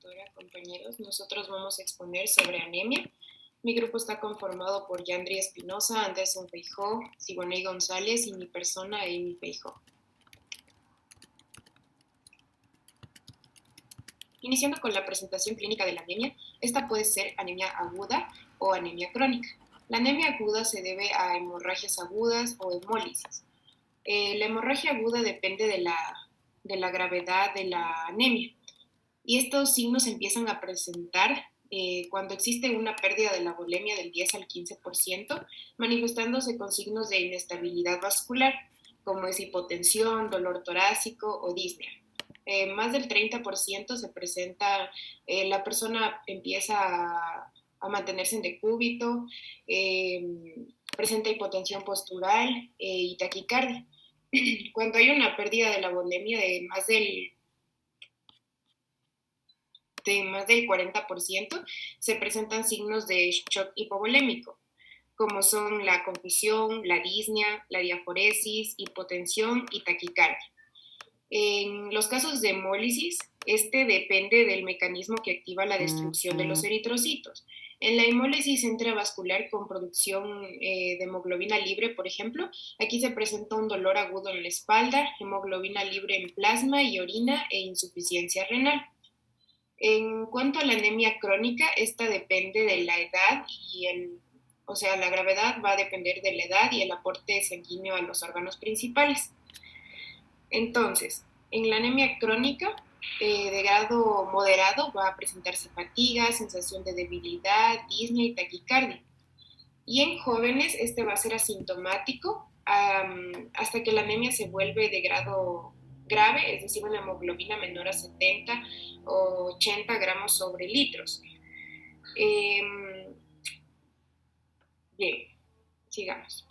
tutora, compañeros. Nosotros vamos a exponer sobre anemia. Mi grupo está conformado por Yandri Espinosa, Anderson Feijó, Siboney González y mi persona, Amy Feijó. Iniciando con la presentación clínica de la anemia, esta puede ser anemia aguda o anemia crónica. La anemia aguda se debe a hemorragias agudas o hemólisis. La hemorragia aguda depende de la gravedad de la anemia. Y estos signos empiezan a presentar cuando existe una pérdida de la volemia del 10 al 15%, manifestándose con signos de inestabilidad vascular, como es hipotensión, dolor torácico o disnea. Más del 30% se presenta, la persona empieza a mantenerse en decúbito, presenta hipotensión postural y taquicardia. Cuando hay una pérdida de la volemia de más del 40%, se presentan signos de shock hipovolémico, como son la confusión, la disnea, la diaforesis, hipotensión y taquicardia. En los casos de hemólisis, este depende del mecanismo que activa la destrucción de los eritrocitos. En la hemólisis intravascular con producción de hemoglobina libre, por ejemplo, aquí se presenta un dolor agudo en la espalda, hemoglobina libre en plasma y orina e insuficiencia renal. En cuanto a la anemia crónica, esta depende de la edad la gravedad va a depender de la edad y el aporte sanguíneo a los órganos principales. Entonces, en la anemia crónica de grado moderado va a presentarse fatiga, sensación de debilidad, disnea y taquicardia. Y en jóvenes este va a ser asintomático hasta que la anemia se vuelve de grado grave, es decir, una hemoglobina menor a 70 o 80 gramos sobre litros. Bien, sigamos.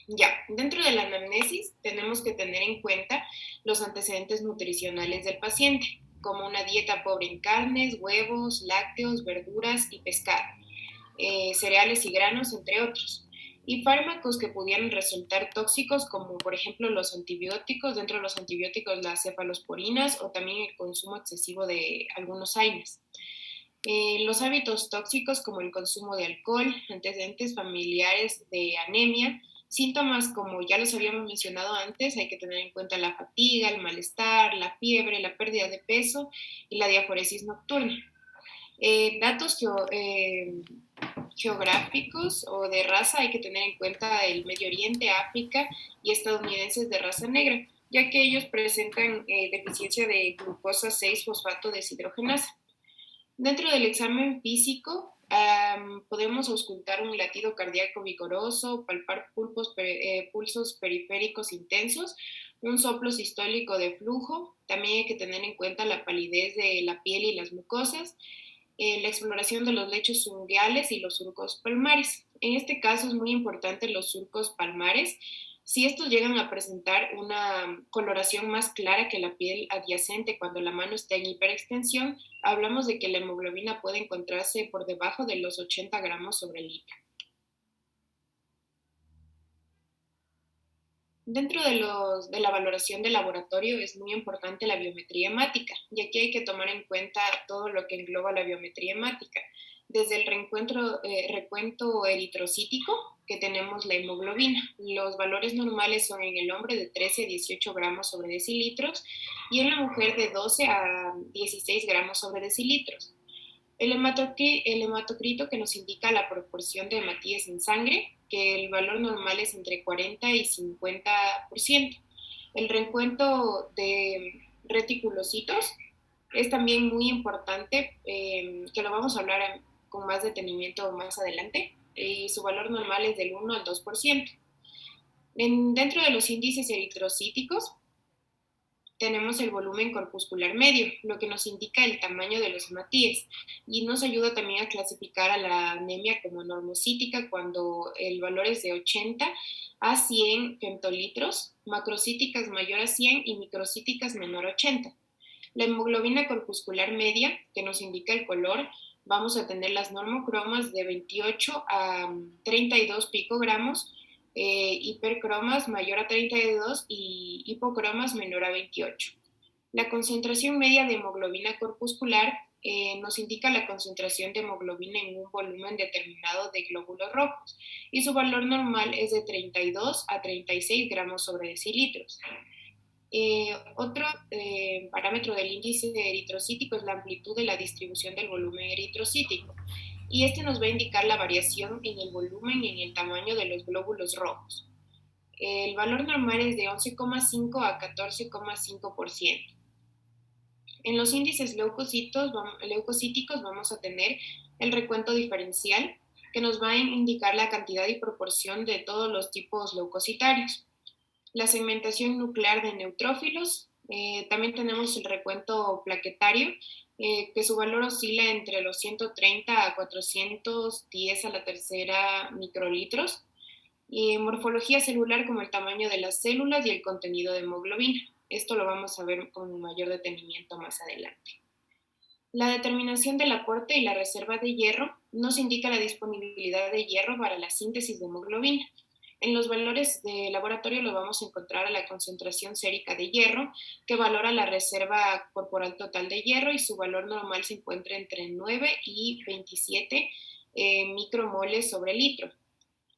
Ya, dentro de la anamnesis tenemos que tener en cuenta los antecedentes nutricionales del paciente, como una dieta pobre en carnes, huevos, lácteos, verduras y pescado, cereales y granos, entre otros. Y fármacos que pudieran resultar tóxicos, como por ejemplo los antibióticos, dentro de los antibióticos las cefalosporinas o también el consumo excesivo de algunos AINES. Los hábitos tóxicos como el consumo de alcohol, antecedentes familiares de anemia, síntomas como ya los habíamos mencionado antes, hay que tener en cuenta la fatiga, el malestar, la fiebre, la pérdida de peso y la diaforesis nocturna. Datos geográficos o de raza, hay que tener en cuenta el Medio Oriente, África y estadounidenses de raza negra, ya que ellos presentan deficiencia de glucosa 6-fosfato deshidrogenasa. Dentro del examen físico, podemos auscultar un latido cardíaco vigoroso, palpar pulsos periféricos intensos, un soplo sistólico de flujo. También hay que tener en cuenta la palidez de la piel y las mucosas, la exploración de los lechos ungueales y los surcos palmares. En este caso es muy importante los surcos palmares. Si estos llegan a presentar una coloración más clara que la piel adyacente cuando la mano está en hiperextensión, hablamos de que la hemoglobina puede encontrarse por debajo de los 80 gramos sobre litro. Dentro de la valoración de laboratorio es muy importante la biometría hemática, y aquí hay que tomar en cuenta todo lo que engloba la biometría hemática, desde el recuento eritrocítico, que tenemos la hemoglobina. Los valores normales son en el hombre de 13 a 18 gramos sobre decilitros y en la mujer de 12 a 16 gramos sobre decilitros. El hematocrito que nos indica la proporción de hematíes en sangre, que el valor normal es entre 40 y 50%. El recuento de reticulocitos es también muy importante, que lo vamos a hablar con más detenimiento más adelante, y su valor normal es del 1 al 2%. Dentro de los índices eritrocíticos, tenemos el volumen corpuscular medio, lo que nos indica el tamaño de los hematíes y nos ayuda también a clasificar a la anemia como normocítica cuando el valor es de 80 a 100 femtolitros, macrocíticas mayor a 100 y microcíticas menor a 80. La hemoglobina corpuscular media, que nos indica el color, vamos a tener las normocromas de 28 a 32 picogramos, hipercromas mayor a 32 y hipocromas menor a 28. La concentración media de hemoglobina corpuscular nos indica la concentración de hemoglobina en un volumen determinado de glóbulos rojos y su valor normal es de 32 a 36 gramos sobre decilitros. Otro parámetro del índice eritrocítico es la amplitud de la distribución del volumen eritrocítico y este nos va a indicar la variación en el volumen y en el tamaño de los glóbulos rojos. El valor normal es de 11,5 a 14,5%. En los índices leucocíticos vamos a tener el recuento diferencial que nos va a indicar la cantidad y proporción de todos los tipos leucocitarios. La segmentación nuclear de neutrófilos, también tenemos el recuento plaquetario, que su valor oscila entre los 130 a 410 a la tercera microlitros, y morfología celular como el tamaño de las células y el contenido de hemoglobina. Esto lo vamos a ver con mayor detenimiento más adelante. La determinación del aporte y la reserva de hierro nos indica la disponibilidad de hierro para la síntesis de hemoglobina. En los valores de laboratorio lo vamos a encontrar a la concentración sérica de hierro, que valora la reserva corporal total de hierro y su valor normal se encuentra entre 9 y 27 micromoles sobre litro.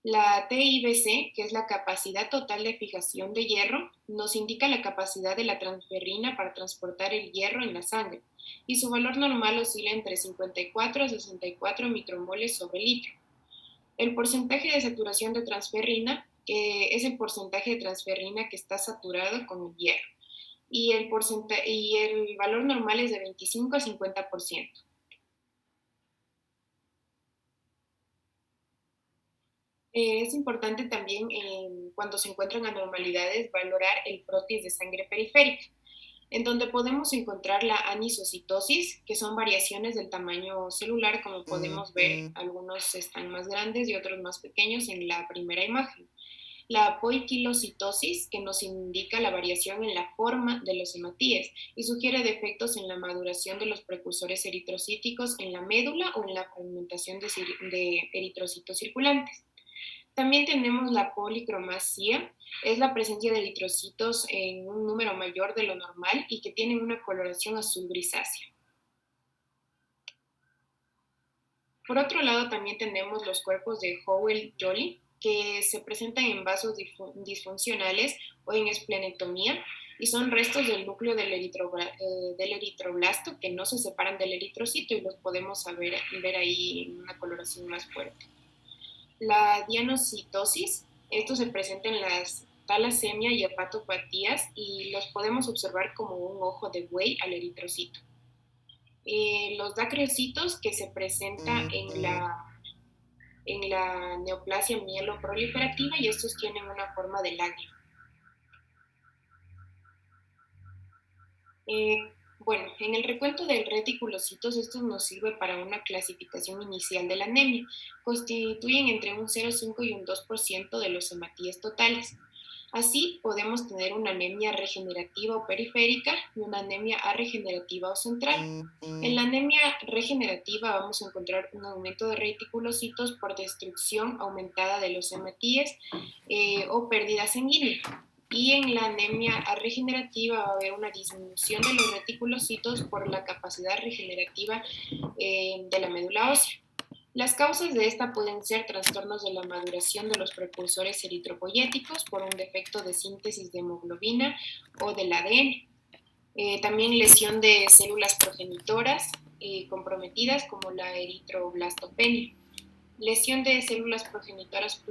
La TIBC, que es la capacidad total de fijación de hierro, nos indica la capacidad de la transferrina para transportar el hierro en la sangre y su valor normal oscila entre 54 a 64 micromoles sobre litro. El porcentaje de saturación de transferrina es el porcentaje de transferrina que está saturado con el hierro y el valor normal es de 25 a 50%. Es importante también cuando se encuentran anormalidades valorar el protis de sangre periférica, en donde podemos encontrar la anisocitosis, que son variaciones del tamaño celular, como podemos ver, algunos están más grandes y otros más pequeños en la primera imagen. La poiquilocitosis, que nos indica la variación en la forma de los hematíes y sugiere defectos en la maduración de los precursores eritrocíticos en la médula o en la fragmentación de eritrocitos circulantes. También tenemos la policromasia, es la presencia de eritrocitos en un número mayor de lo normal y que tienen una coloración azul grisácea. Por otro lado, también tenemos los cuerpos de Howell-Jolly, que se presentan en vasos disfuncionales o en esplenectomía y son restos del núcleo del eritroblasto que no se separan del eritrocito y los podemos ver ahí en una coloración más fuerte. La dianocitosis, esto se presenta en las talasemia y hepatopatías y los podemos observar como un ojo de buey al eritrocito. Los dacriocitos que se presenta en la neoplasia mieloproliferativa y estos tienen una forma de lágrima. Bueno, en el recuento de reticulocitos, estos nos sirve para una clasificación inicial de la anemia. Constituyen entre un 0,5 y un 2% de los hematíes totales. Así, podemos tener una anemia regenerativa o periférica y una anemia arregenerativa o central. En la anemia regenerativa vamos a encontrar un aumento de reticulocitos por destrucción aumentada de los hematíes o pérdida sanguínea. Y en la anemia regenerativa va a haber una disminución de los reticulocitos por la capacidad regenerativa de la médula ósea. Las causas de esta pueden ser trastornos de la maduración de los precursores eritropoyéticos por un defecto de síntesis de hemoglobina o del ADN. También lesión de células progenitoras comprometidas como la eritroblastopenia. Lesión de células progenitoras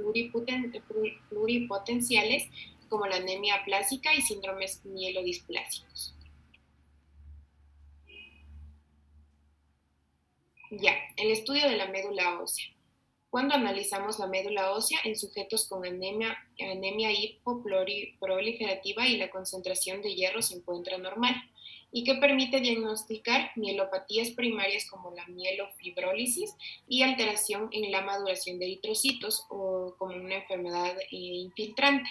pluripotenciales como la anemia aplásica y síndromes mielodisplásicos. Ya, el estudio de la médula ósea. Cuando analizamos la médula ósea en sujetos con anemia hipoproliferativa y la concentración de hierro se encuentra normal, y que permite diagnosticar mielopatías primarias como la mielofibrólisis y alteración en la maduración de eritrocitos o como una enfermedad infiltrante.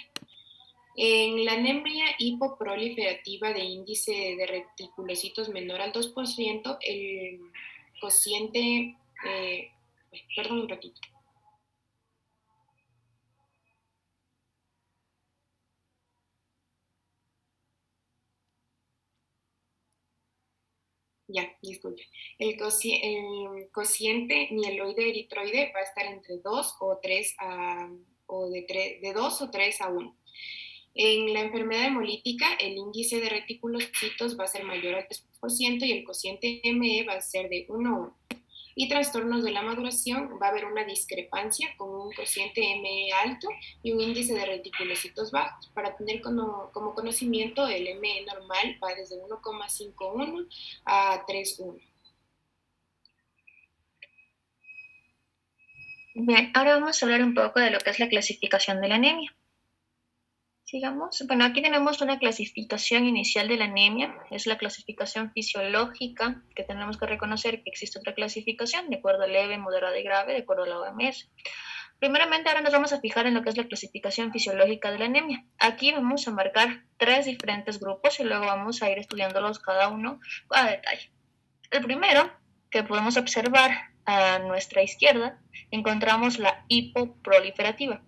En la anemia hipoproliferativa de índice de reticulocitos menor al 2%, el cociente, perdón un ratito. Ya, disculpe. El cociente mieloide eritroide va a estar entre 2 o 3 a, o de 2 o 3 a 1. En la enfermedad hemolítica, el índice de reticulocitos va a ser mayor al 3% y el cociente ME va a ser de 1 a 1. Y trastornos de la maduración, va a haber una discrepancia con un cociente ME alto y un índice de reticulocitos bajos. Para tener como conocimiento, el ME normal va desde 1,51 a 3,1. Bien, ahora vamos a hablar un poco de lo que es la clasificación de la anemia. Sigamos. Bueno, aquí tenemos una clasificación inicial de la anemia, es la clasificación fisiológica, que tenemos que reconocer que existe otra clasificación de acuerdo a leve, moderada y grave, de acuerdo a la OMS. Primeramente, ahora nos vamos a fijar en lo que es la clasificación fisiológica de la anemia. Aquí vamos a marcar 3 diferentes grupos y luego vamos a ir estudiándolos cada uno a detalle. El primero, que podemos observar a nuestra izquierda, encontramos la hipoproliferativa.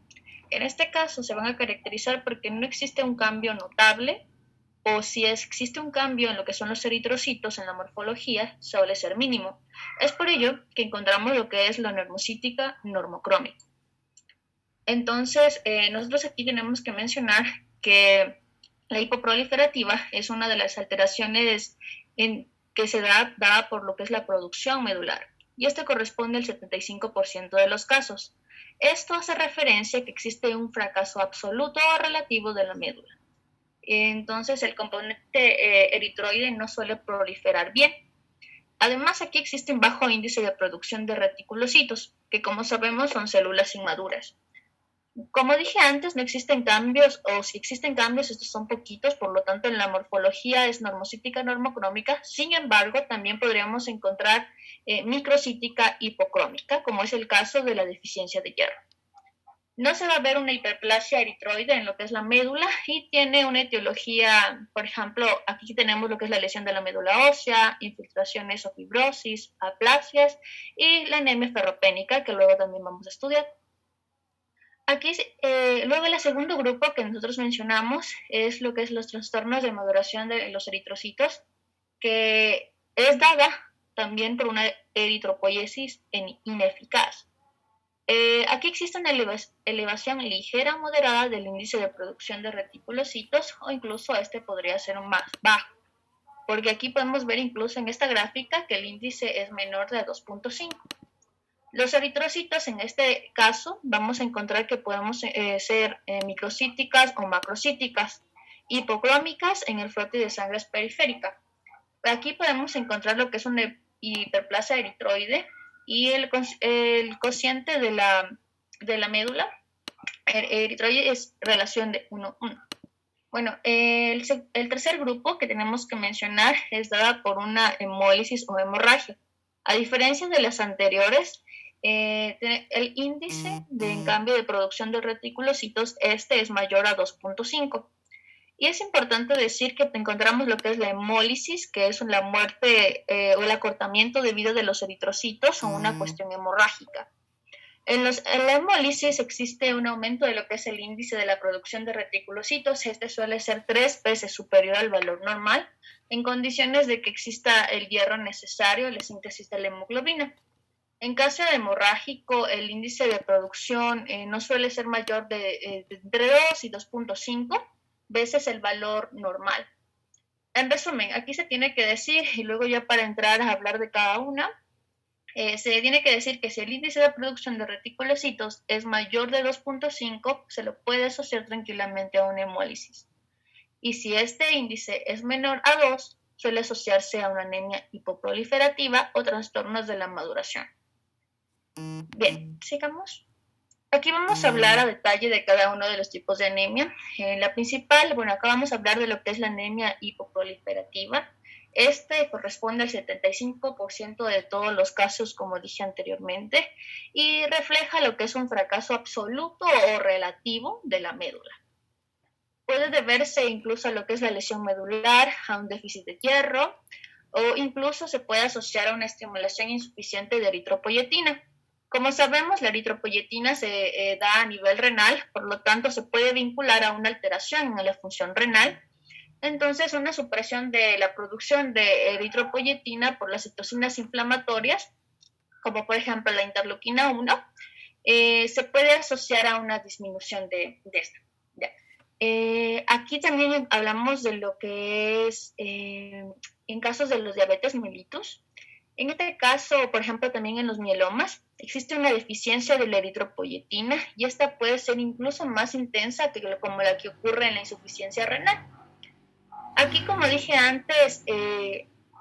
En este caso se van a caracterizar porque no existe un cambio notable, o si existe un cambio en lo que son los eritrocitos en la morfología, suele ser mínimo. Es por ello que encontramos lo que es la normocítica normocrómica. Entonces, nosotros aquí tenemos que mencionar que la hipoproliferativa es una de las alteraciones que se da por lo que es la producción medular, y esto corresponde al 75% de los casos. Esto hace referencia a que existe un fracaso absoluto o relativo de la médula. Entonces, el componente eritroide no suele proliferar bien. Además, aquí existe un bajo índice de producción de reticulocitos, que como sabemos son células inmaduras. Como dije antes, no existen cambios, o si existen cambios, estos son poquitos, por lo tanto, en la morfología es normocítica normocrómica. Sin embargo, también podríamos encontrar microcítica hipocrómica, como es el caso de la deficiencia de hierro. No se va a ver una hiperplasia eritroide en lo que es la médula y tiene una etiología, por ejemplo, aquí tenemos lo que es la lesión de la médula ósea, infiltraciones o fibrosis, aplasias y la anemia ferropénica, que luego también vamos a estudiar. Aquí, luego el segundo grupo que nosotros mencionamos es lo que es los trastornos de maduración de los eritrocitos, que es dada también por una eritropoiesis ineficaz. Aquí existe una elevación ligera o moderada del índice de producción de reticulocitos, o incluso este podría ser más bajo, porque aquí podemos ver incluso en esta gráfica que el índice es menor de 2,5. Los eritrocitos, en este caso, vamos a encontrar que podemos ser microcíticas o macrocíticas, hipocrómicas en el frote de sangre periférica. Aquí podemos encontrar lo que es una hiperplasia eritroide y el cociente de la médula eritroide es relación de 1:1. Bueno, el tercer grupo que tenemos que mencionar es dada por una hemólisis o hemorragia. A diferencia de las anteriores, el índice en cambio de producción de reticulocitos este es mayor a 2,5. Y es importante decir que encontramos lo que es la hemólisis, que es la muerte o el acortamiento debido de los eritrocitos o una cuestión hemorrágica. En la hemólisis existe un aumento de lo que es el índice de la producción de reticulocitos. Este suele ser 3 veces superior al valor normal en condiciones de que exista el hierro necesario a la síntesis de la hemoglobina. En caso de hemorrágico, el índice de producción no suele ser mayor de entre 2 y 2,5 veces el valor normal. En resumen, aquí se tiene que decir, y luego ya para entrar a hablar de cada una, se tiene que decir que si el índice de producción de reticulocitos es mayor de 2,5, se lo puede asociar tranquilamente a una hemólisis. Y si este índice es menor a 2, suele asociarse a una anemia hipoproliferativa o trastornos de la maduración. Bien, sigamos. Aquí vamos a hablar a detalle de cada uno de los tipos de anemia. La principal, bueno, acá vamos a hablar de lo que es la anemia hipoproliferativa. Este corresponde al 75% de todos los casos, como dije anteriormente, y refleja lo que es un fracaso absoluto o relativo de la médula. Puede deberse incluso a lo que es la lesión medular, a un déficit de hierro, o incluso se puede asociar a una estimulación insuficiente de eritropoyetina. Como sabemos, la eritropoyetina se da a nivel renal, por lo tanto se puede vincular a una alteración en la función renal Entonces, una supresión de la producción de eritropoyetina por las citocinas inflamatorias, como por ejemplo la interleuquina 1, se puede asociar a una disminución de esta. Aquí también hablamos de lo que es en casos de los diabetes mellitus. En este caso, por ejemplo, también en los mielomas, existe una deficiencia de la eritropoyetina y esta puede ser incluso más intensa que como la que ocurre en la insuficiencia renal. Aquí, como dije antes,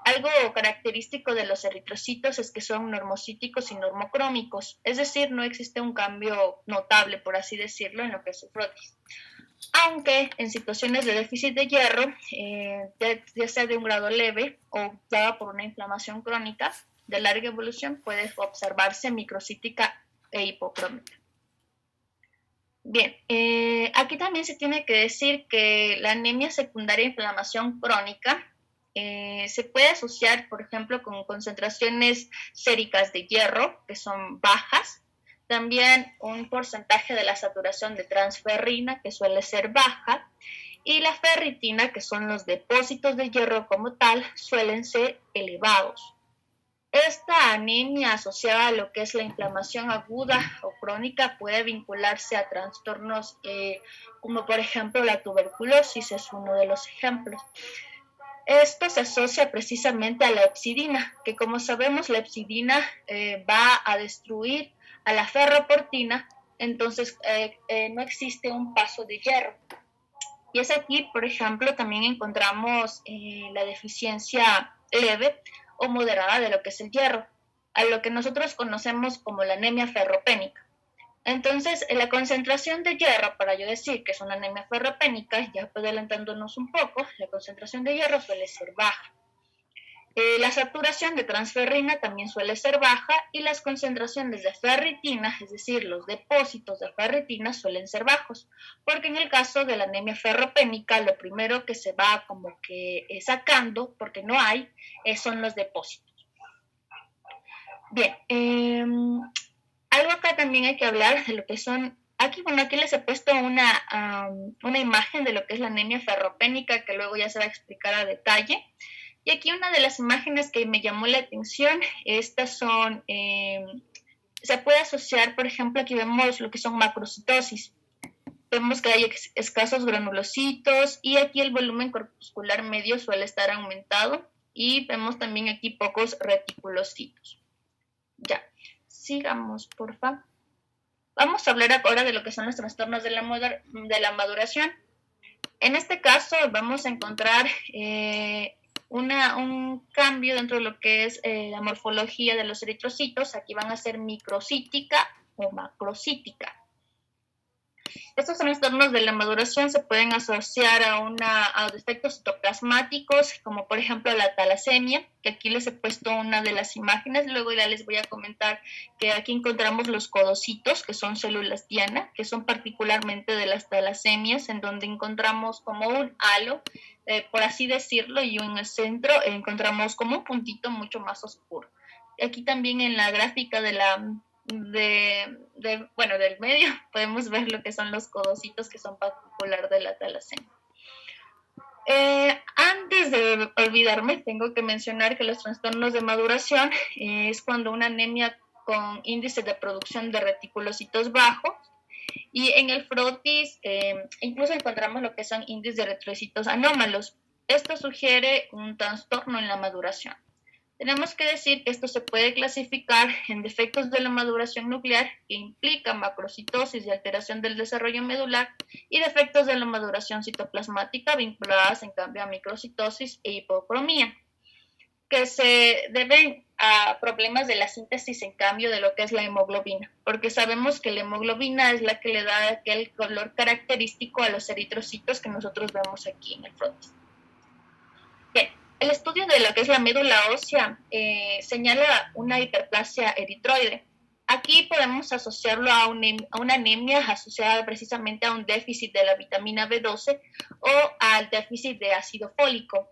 algo característico de los eritrocitos es que son normocíticos y normocrómicos, es decir, no existe un cambio notable, por así decirlo, en lo que es su frotis. Aunque en situaciones de déficit de hierro, ya sea de un grado leve o dada por una inflamación crónica de larga evolución, puede observarse microcítica e hipocrómica. Bien, aquí también se tiene que decir que la anemia secundaria a inflamación crónica se puede asociar, por ejemplo, con concentraciones séricas de hierro, que son bajas, también un porcentaje de la saturación de transferrina, que suele ser baja, y la ferritina, que son los depósitos de hierro como tal, suelen ser elevados. Esta anemia asociada a lo que es la inflamación aguda o crónica puede vincularse a trastornos como por ejemplo la tuberculosis, es uno de los ejemplos. Esto se asocia precisamente a la hepcidina, que como sabemos la hepcidina va a destruir a la ferroportina, entonces no existe un paso de hierro. Y es aquí, por ejemplo, también encontramos la deficiencia leve o moderada de lo que es el hierro, a lo que nosotros conocemos como la anemia ferropénica. Entonces, la concentración de hierro, para yo decir que es una anemia ferropénica, ya adelantándonos un poco, la concentración de hierro suele ser baja. La saturación de transferrina también suele ser baja y las concentraciones de ferritina, es decir, los depósitos de ferritina suelen ser bajos, porque en el caso de la anemia ferropénica lo primero que se va como que sacando, porque no hay, son los depósitos. Bien, algo acá también hay que hablar de lo que son, aquí les he puesto una imagen de lo que es la anemia ferropénica que luego ya se va a explicar a detalle. Y aquí una de las imágenes que me llamó la atención, estas son, se puede asociar, por ejemplo, aquí vemos lo que son macrocitosis. Vemos que hay escasos granulocitos y aquí el volumen corpuscular medio suele estar aumentado y vemos también aquí pocos reticulocitos. Ya, sigamos, por favor. Vamos a hablar ahora de lo que son los trastornos de la maduración. En este caso vamos a encontrar un cambio dentro de lo que es la morfología de los eritrocitos. Aquí van a ser microcítica o macrocítica. Estos trastornos de la maduración se pueden asociar a defectos citoplasmáticos, como por ejemplo la talasemia, que aquí les he puesto una de las imágenes, luego ya les voy a comentar que aquí encontramos los codocitos, que son células diana, que son particularmente de las talasemias, en donde encontramos como un halo, por así decirlo, y en el centro encontramos como un puntito mucho más oscuro. Aquí también en la gráfica del medio podemos ver lo que son los codocitos, que son particular de la talasemia. Antes de olvidarme, tengo que mencionar que los trastornos de maduración es cuando una anemia con índice de producción de reticulocitos bajos, y en el frotis incluso encontramos lo que son índices de eritrocitos anómalos. Esto sugiere un trastorno en la maduración. Tenemos que decir que esto se puede clasificar en defectos de la maduración nuclear, que implican macrocitosis y alteración del desarrollo medular, y defectos de la maduración citoplasmática vinculadas en cambio a microcitosis e hipocromía, que se deben a problemas de la síntesis en cambio de lo que es la hemoglobina, porque sabemos que la hemoglobina es la que le da aquel color característico a los eritrocitos que nosotros vemos aquí en el frotis. Bien. El estudio de lo que es la médula ósea señala una hiperplasia eritroide. Aquí podemos asociarlo a una anemia asociada precisamente a un déficit de la vitamina B12 o al déficit de ácido fólico.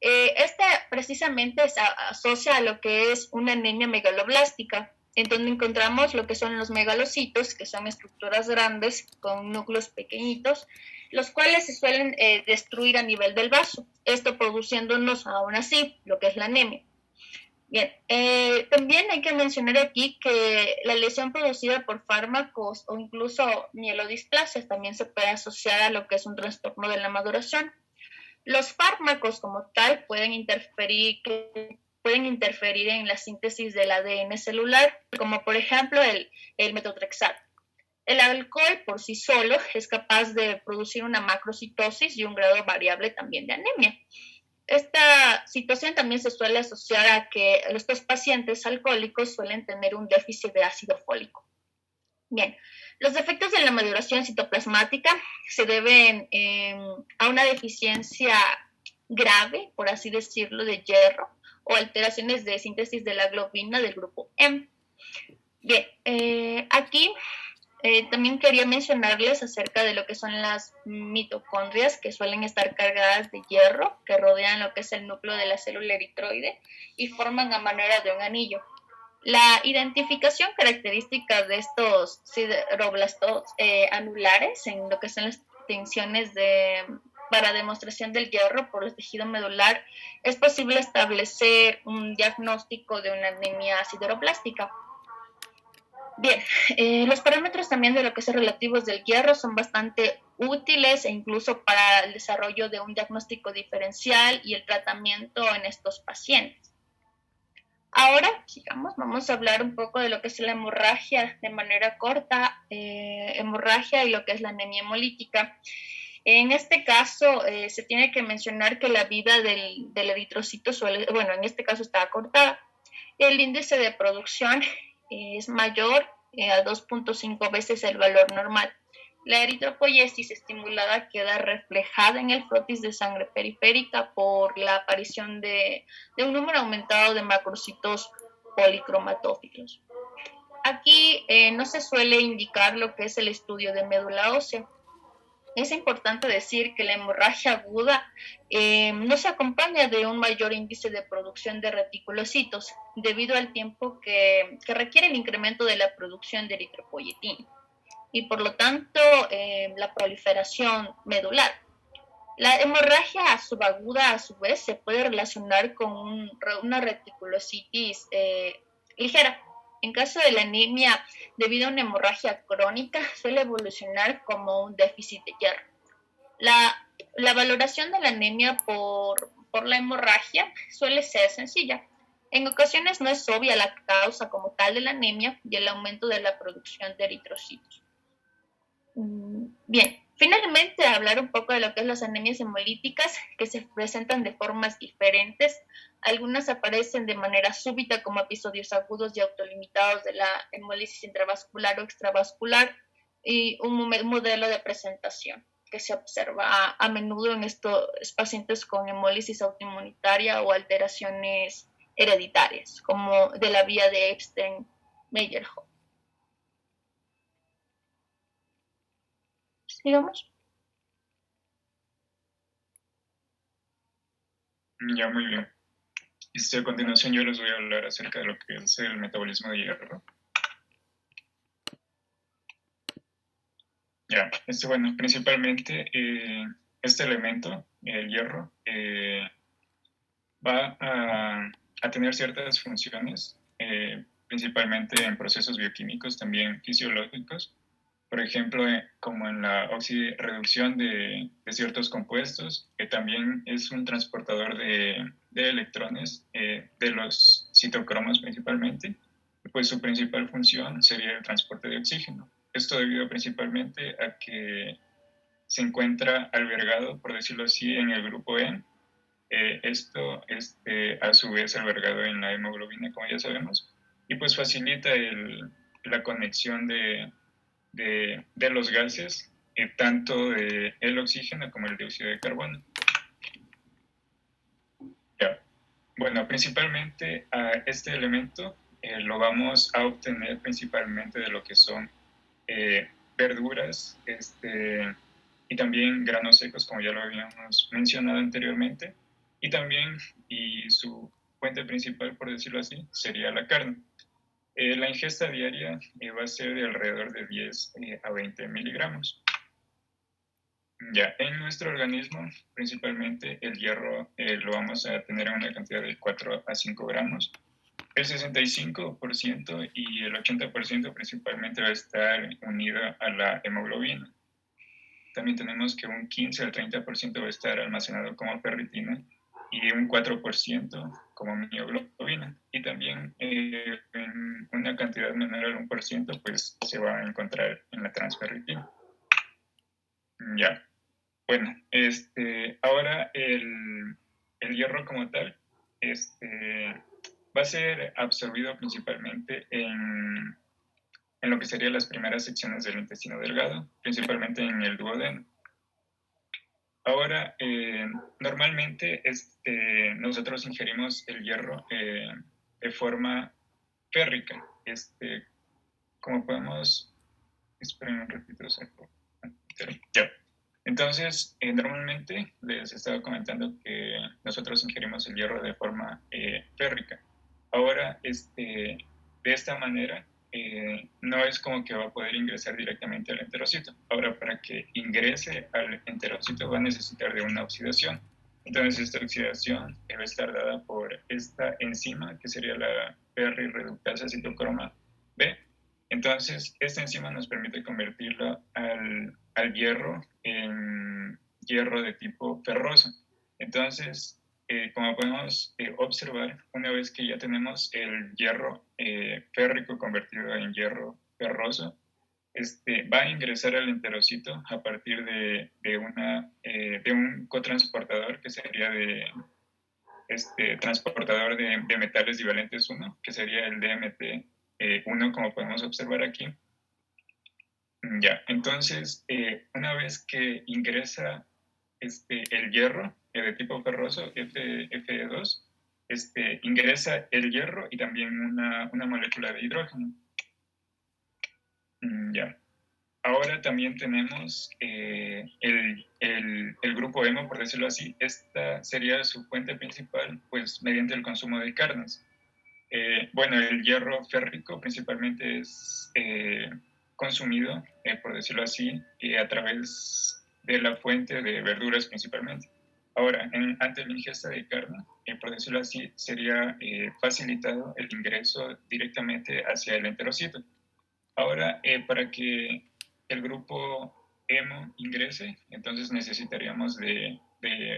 Esta precisamente se asocia a lo que es una anemia megaloblástica, en donde encontramos lo que son los megalocitos, que son estructuras grandes con núcleos pequeñitos, los cuales se suelen destruir a nivel del vaso, esto produciéndonos aún así lo que es la anemia. Bien, también hay que mencionar aquí que la lesión producida por fármacos o incluso mielodisplasias también se puede asociar a lo que es un trastorno de la maduración. Los fármacos como tal pueden interferir en la síntesis del ADN celular, como por ejemplo el metotrexato. El alcohol por sí solo es capaz de producir una macrocitosis y un grado variable también de anemia. Esta situación también se suele asociar a que estos pacientes alcohólicos suelen tener un déficit de ácido fólico. Bien, los defectos de la maduración citoplasmática se deben a una deficiencia grave, por así decirlo, de hierro o alteraciones de síntesis de la globina del grupo M. Bien, aquí también quería mencionarles acerca de lo que son las mitocondrias, que suelen estar cargadas de hierro, que rodean lo que es el núcleo de la célula eritroide y forman a manera de un anillo. La identificación característica de estos sideroblastos anulares en lo que son las tensiones para demostración del hierro por el tejido medular, es posible establecer un diagnóstico de una anemia sideroblástica. Bien, los parámetros también de lo que son relativos del hierro son bastante útiles e incluso para el desarrollo de un diagnóstico diferencial y el tratamiento en estos pacientes. Ahora, sigamos, vamos a hablar un poco de lo que es la hemorragia de manera corta, hemorragia y lo que es la anemia hemolítica. En este caso, se tiene que mencionar que la vida del eritrocito en este caso está cortada. El índice de producción es mayor a 2.5 veces el valor normal. La eritropoiesis estimulada queda reflejada en el frotis de sangre periférica por la aparición de un número aumentado de macrocitos policromatófilos. Aquí no se suele indicar lo que es el estudio de médula ósea. Es importante decir que la hemorragia aguda no se acompaña de un mayor índice de producción de reticulocitos debido al tiempo que requiere el incremento de la producción de eritropoyetina y por lo tanto la proliferación medular. La hemorragia subaguda a su vez se puede relacionar con una reticulocitis ligera. En caso de la anemia debido a una hemorragia crónica suele evolucionar como un déficit de hierro. La valoración de la anemia por la hemorragia suele ser sencilla. En ocasiones no es obvia la causa como tal de la anemia y el aumento de la producción de eritrocitos. Bien, finalmente hablar un poco de lo que es las anemias hemolíticas, que se presentan de formas diferentes. Algunas aparecen de manera súbita como episodios agudos y autolimitados de la hemólisis intravascular o extravascular y un modelo de presentación que se observa a menudo en estos pacientes con hemólisis autoinmunitaria o alteraciones hereditarias, como de la vía de Epstein-Meyerhoff. Sigamos. Ya, muy bien. A continuación yo les voy a hablar acerca de lo que es el metabolismo de hierro. Ya, bueno, principalmente este elemento, el hierro, va a tener ciertas funciones, principalmente en procesos bioquímicos, también fisiológicos, por ejemplo, como en la oxirreducción de ciertos compuestos, que también es un transportador de electrones, de los citocromos principalmente, pues su principal función sería el transporte de oxígeno. Esto debido principalmente a que se encuentra albergado, por decirlo así, en el grupo E. Esto es a su vez albergado en la hemoglobina, como ya sabemos, y pues facilita la conexión de los gases, tanto el oxígeno como el dióxido de carbono. Ya. Bueno, principalmente a este elemento lo vamos a obtener principalmente de lo que son verduras y también granos secos, como ya lo habíamos mencionado anteriormente, y también, y su fuente principal, por decirlo así, sería la carne. La ingesta diaria va a ser de alrededor de 10 a 20 miligramos. Ya, en nuestro organismo, principalmente el hierro lo vamos a tener en una cantidad de 4 a 5 gramos. El 65% y el 80% principalmente va a estar unido a la hemoglobina. También tenemos que un 15 al 30% va a estar almacenado como ferritina y un 4% como mioglobina. Y también en una cantidad menor al 1%, pues se va a encontrar en la transferritina. Ya. Bueno, ahora el hierro como tal va a ser absorbido principalmente en lo que serían las primeras secciones del intestino delgado, principalmente en el duodeno. Ahora, normalmente nosotros ingerimos el hierro de forma férrica. Como podemos... Esperen un ratito, ya. Entonces, normalmente les estaba comentando que nosotros ingerimos el hierro de forma férrica. Ahora, de esta manera, no es como que va a poder ingresar directamente al enterocito. Ahora, para que ingrese al enterocito va a necesitar de una oxidación. Entonces, esta oxidación debe estar dada por esta enzima, que sería la PRI-reductasa citocroma B. Entonces, esta enzima nos permite convertirlo al hierro en hierro de tipo ferroso. Entonces, como podemos observar, una vez que ya tenemos el hierro férrico convertido en hierro ferroso, va a ingresar al enterocito a partir de un cotransportador que sería transportador de metales divalentes 1, que sería el DMT 1, como podemos observar aquí. Ya, entonces, una vez que ingresa el hierro de tipo ferroso, Fe2, ingresa el hierro y también una molécula de hidrógeno. Ya. Ahora también tenemos el grupo hemo, por decirlo así. Esta sería su fuente principal, pues mediante el consumo de carnes. Bueno, el hierro férrico principalmente es consumido, por decirlo así, a través de la fuente de verduras principalmente. Ahora, ante la ingesta de carne, por decirlo así, sería facilitado el ingreso directamente hacia el enterocito. Ahora, para que el grupo hemo ingrese, entonces necesitaríamos de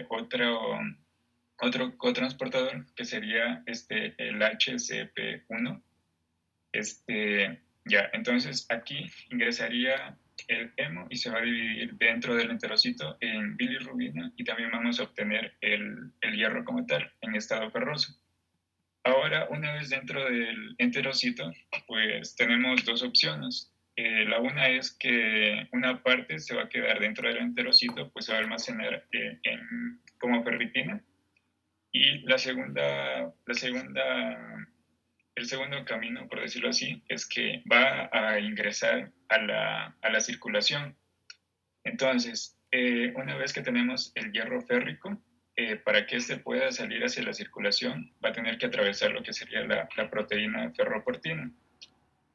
otro cotransportador que sería el HCP1. Ya, entonces aquí ingresaría el hemo y se va a dividir dentro del enterocito en bilirrubina y también vamos a obtener el hierro como tal en estado ferroso. Ahora, una vez dentro del enterocito, pues tenemos dos opciones. La una es que una parte se va a quedar dentro del enterocito, pues se va a almacenar como ferritina. Y el segundo camino, por decirlo así, es que va a ingresar a la circulación. Entonces, una vez que tenemos el hierro férrico, para que éste pueda salir hacia la circulación, va a tener que atravesar lo que sería la proteína ferroportina.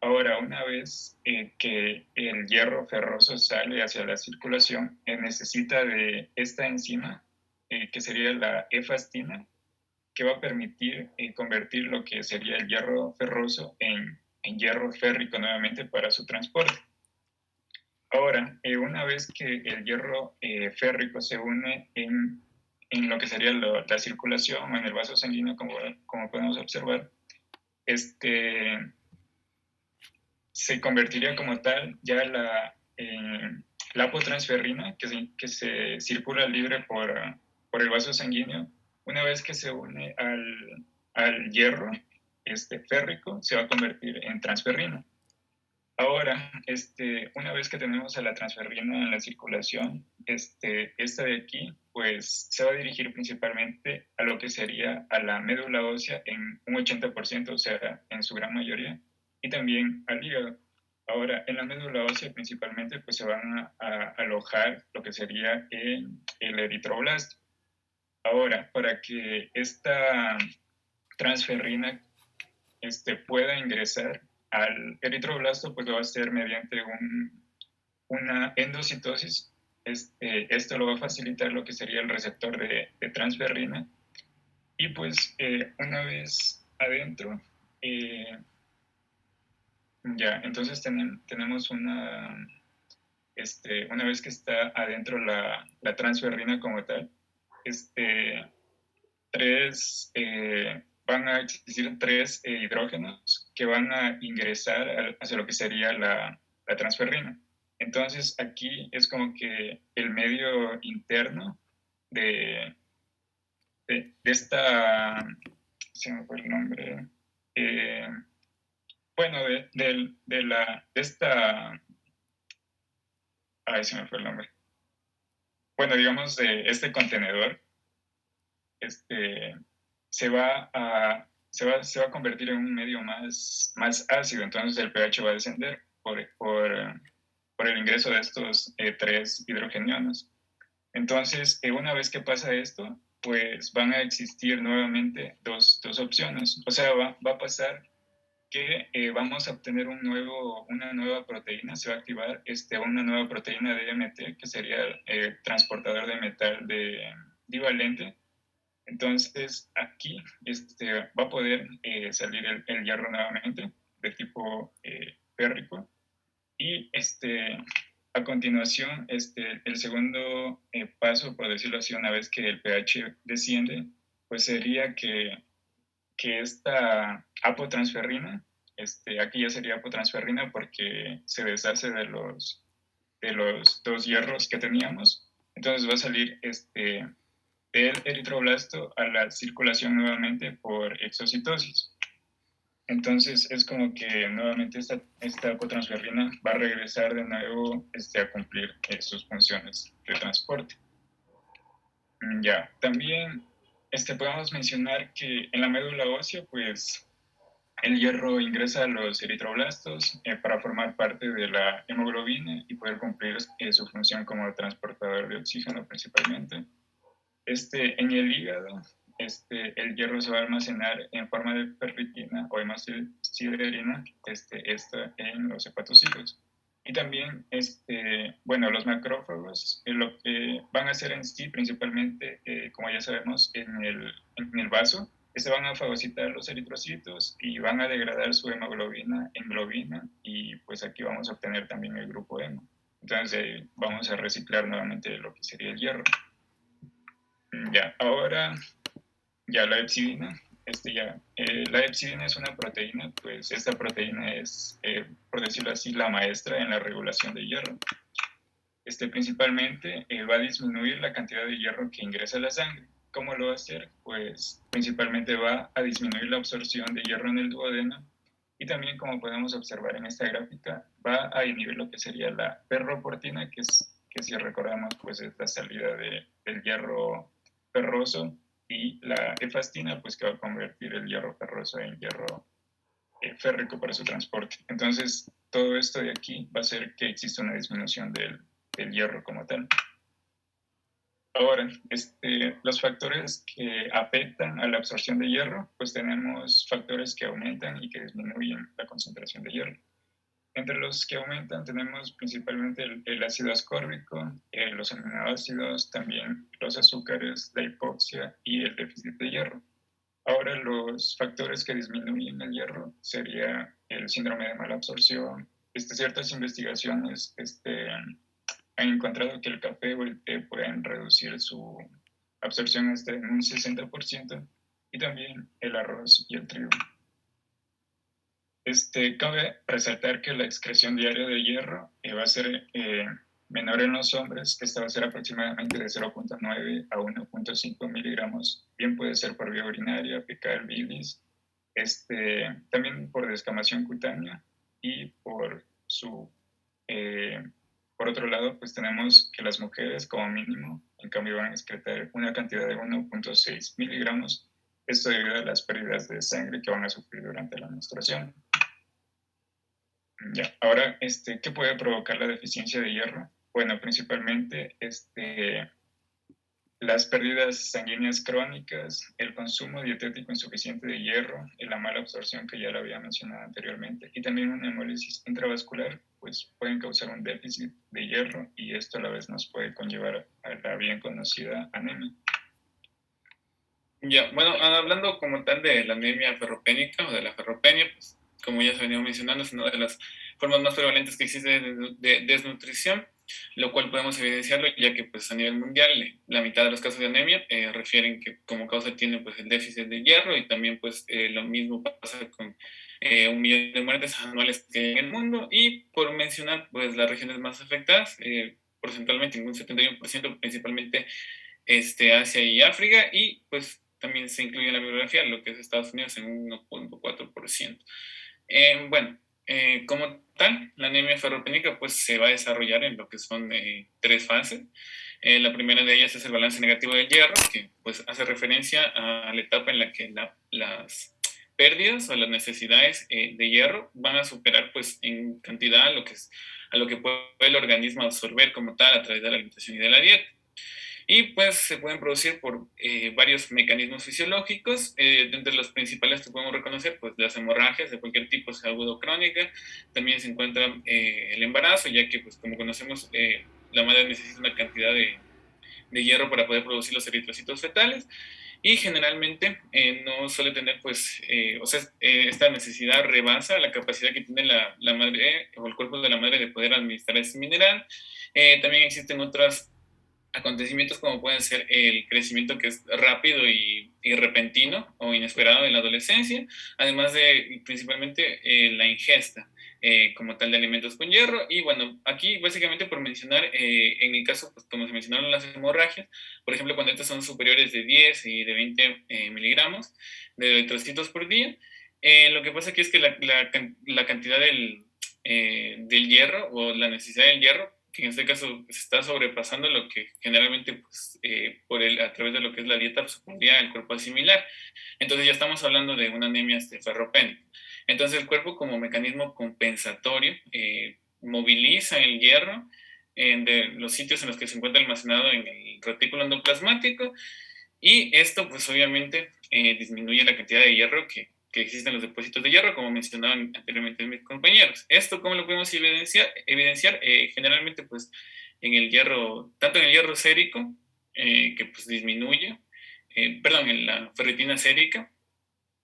Ahora, una vez que el hierro ferroso sale hacia la circulación, necesita de esta enzima, que sería la efastina, que va a permitir convertir lo que sería el hierro ferroso en hierro férrico nuevamente para su transporte. Ahora, una vez que el hierro férrico se une en lo que sería la circulación o en el vaso sanguíneo, como podemos observar, se convertiría como tal ya la apotransferrina, que se circula libre por el vaso sanguíneo. Una vez que se une al hierro férrico, se va a convertir en transferrina. Ahora, una vez que tenemos a la transferrina en la circulación, esta de aquí, pues se va a dirigir principalmente a lo que sería a la médula ósea en un 80%, o sea, en su gran mayoría, y también al hígado. Ahora, en la médula ósea principalmente, pues se van a alojar lo que sería el eritroblasto. Ahora, para que esta transferrina pueda ingresar al eritroblasto, pues lo va a hacer mediante una endocitosis, esto lo va a facilitar lo que sería el receptor de transferrina. Y pues una vez adentro, ya, entonces tenemos una vez que está adentro la transferrina como tal, van a existir tres hidrógenos que van a ingresar hacia lo que sería la transferrina. Entonces aquí es como que el medio interno de esta, se me fue el nombre, bueno, de esta, ay, se me fue el nombre. Bueno, digamos, de este contenedor, se va a convertir en un medio más ácido, entonces el pH va a descender por el ingreso de estos tres hidrogeniones. Entonces, una vez que pasa esto, pues van a existir nuevamente dos opciones. O sea, va a pasar que vamos a obtener una nueva proteína, se va a activar una nueva proteína de DMT, que sería el transportador de metal divalente. Entonces, aquí va a poder salir el hierro nuevamente, de tipo férrico. Y a continuación, el segundo paso, por decirlo así, una vez que el pH desciende, pues sería que esta apotransferrina, aquí ya sería apotransferrina porque se deshace de los dos hierros que teníamos. Entonces va a salir del eritroblasto a la circulación nuevamente por exocitosis. Entonces es como que nuevamente esta apotransferrina va a regresar de nuevo a cumplir sus funciones de transporte. Ya, también podemos mencionar que en la médula ósea, pues el hierro ingresa a los eritroblastos para formar parte de la hemoglobina y poder cumplir su función como transportador de oxígeno principalmente. En el hígado, el hierro se va a almacenar en forma de ferritina o hemosiderina, esto en los hepatocitos. Y también, los macrófagos lo que van a hacer en sí principalmente, como ya sabemos, en el vaso, van a fagocitar los eritrocitos y van a degradar su hemoglobina en globina, y pues aquí vamos a obtener también el grupo hemo. Entonces vamos a reciclar nuevamente lo que sería el hierro. Ya, ahora ya la epsidina. La epsidina es una proteína, pues esta proteína es, por decirlo así, la maestra en la regulación de hierro. Principalmente va a disminuir la cantidad de hierro que ingresa a la sangre. ¿Cómo lo va a hacer? Pues principalmente va a disminuir la absorción de hierro en el duodeno, y también, como podemos observar en esta gráfica, va a inhibir lo que sería la ferroportina, que si recordamos, pues es la salida del hierro ferroso, y la efastina, pues que va a convertir el hierro ferroso en hierro férrico para su transporte. Entonces, todo esto de aquí va a hacer que exista una disminución del hierro como tal. Ahora, los factores que afectan a la absorción de hierro, pues tenemos factores que aumentan y que disminuyen la concentración de hierro. Entre los que aumentan tenemos principalmente el ácido ascórbico, los aminoácidos, también los azúcares, la hipoxia y el déficit de hierro. Ahora, los factores que disminuyen el hierro sería el síndrome de mala absorción. Ciertas investigaciones han encontrado que el café o el té pueden reducir su absorción en un 60%, y también el arroz y el trigo. Cabe resaltar que la excreción diaria de hierro va a ser menor en los hombres. Esta va a ser aproximadamente de 0.9 a 1.5 miligramos. Bien puede ser por vía urinaria, fecal, bilis, también por descamación cutánea, y por otro lado, pues tenemos que las mujeres, como mínimo, en cambio, van a excretar una cantidad de 1.6 miligramos. Esto debido a las pérdidas de sangre que van a sufrir durante la menstruación. Ya, ahora, ¿qué puede provocar la deficiencia de hierro? Bueno, principalmente las pérdidas sanguíneas crónicas, el consumo dietético insuficiente de hierro y la mala absorción, que ya lo había mencionado anteriormente, y también una hemólisis intravascular pues pueden causar un déficit de hierro y esto a la vez nos puede conllevar a la bien conocida anemia. Ya, bueno, hablando como tal de la anemia ferropénica o de la ferropenia, pues como ya se venía mencionando, es una de las formas más prevalentes que existe de desnutrición, lo cual podemos evidenciarlo ya que pues a nivel mundial la mitad de los casos de anemia refieren que como causa tiene pues el déficit de hierro y también pues lo mismo pasa con 1 millón de muertes anuales que hay en el mundo y por mencionar pues las regiones más afectadas, porcentualmente en un 71% principalmente Asia y África, y pues también se incluye en la bibliografía lo que es Estados Unidos en un 1.4%. Bueno, como tal, la anemia ferropénica pues se va a desarrollar en lo que son 3 fases. La primera de ellas es el balance negativo del hierro, que pues hace referencia a la etapa en la que las pérdidas o las necesidades de hierro van a superar pues en cantidad a lo que puede el organismo absorber como tal a través de la alimentación y de la dieta. Y pues se pueden producir por varios mecanismos fisiológicos, entre los principales que podemos reconocer, pues las hemorragias de cualquier tipo, sea agudo o crónica. También se encuentra el embarazo, ya que pues como conocemos, la madre necesita una cantidad de hierro para poder producir los eritrocitos fetales y generalmente no suele tener pues, o sea, esta necesidad rebasa la capacidad que tiene la madre o el cuerpo de la madre de poder administrar ese mineral. También existen otras acontecimientos como pueden ser el crecimiento que es rápido y repentino o inesperado en la adolescencia, además de principalmente la ingesta como tal de alimentos con hierro. Y bueno, aquí básicamente por mencionar, en el caso, pues, como se mencionaron las hemorragias, por ejemplo, cuando estas son superiores de 10 y de 20 miligramos de eritrocitos por día, lo que pasa aquí es que la cantidad del hierro o la necesidad del hierro que en este caso se está sobrepasando lo que generalmente pues, a través de lo que es la dieta pues, podría el cuerpo asimilar. Entonces ya estamos hablando de una anemia ferropénica. Entonces el cuerpo como mecanismo compensatorio moviliza el hierro de los sitios en los que se encuentra almacenado en el retículo endoplasmático y esto pues obviamente disminuye la cantidad de hierro que existen los depósitos de hierro, como mencionaban anteriormente mis compañeros. ¿Esto cómo lo podemos evidenciar? Generalmente, pues, en el hierro, tanto en el hierro sérico, que pues disminuye, perdón, en la ferritina sérica,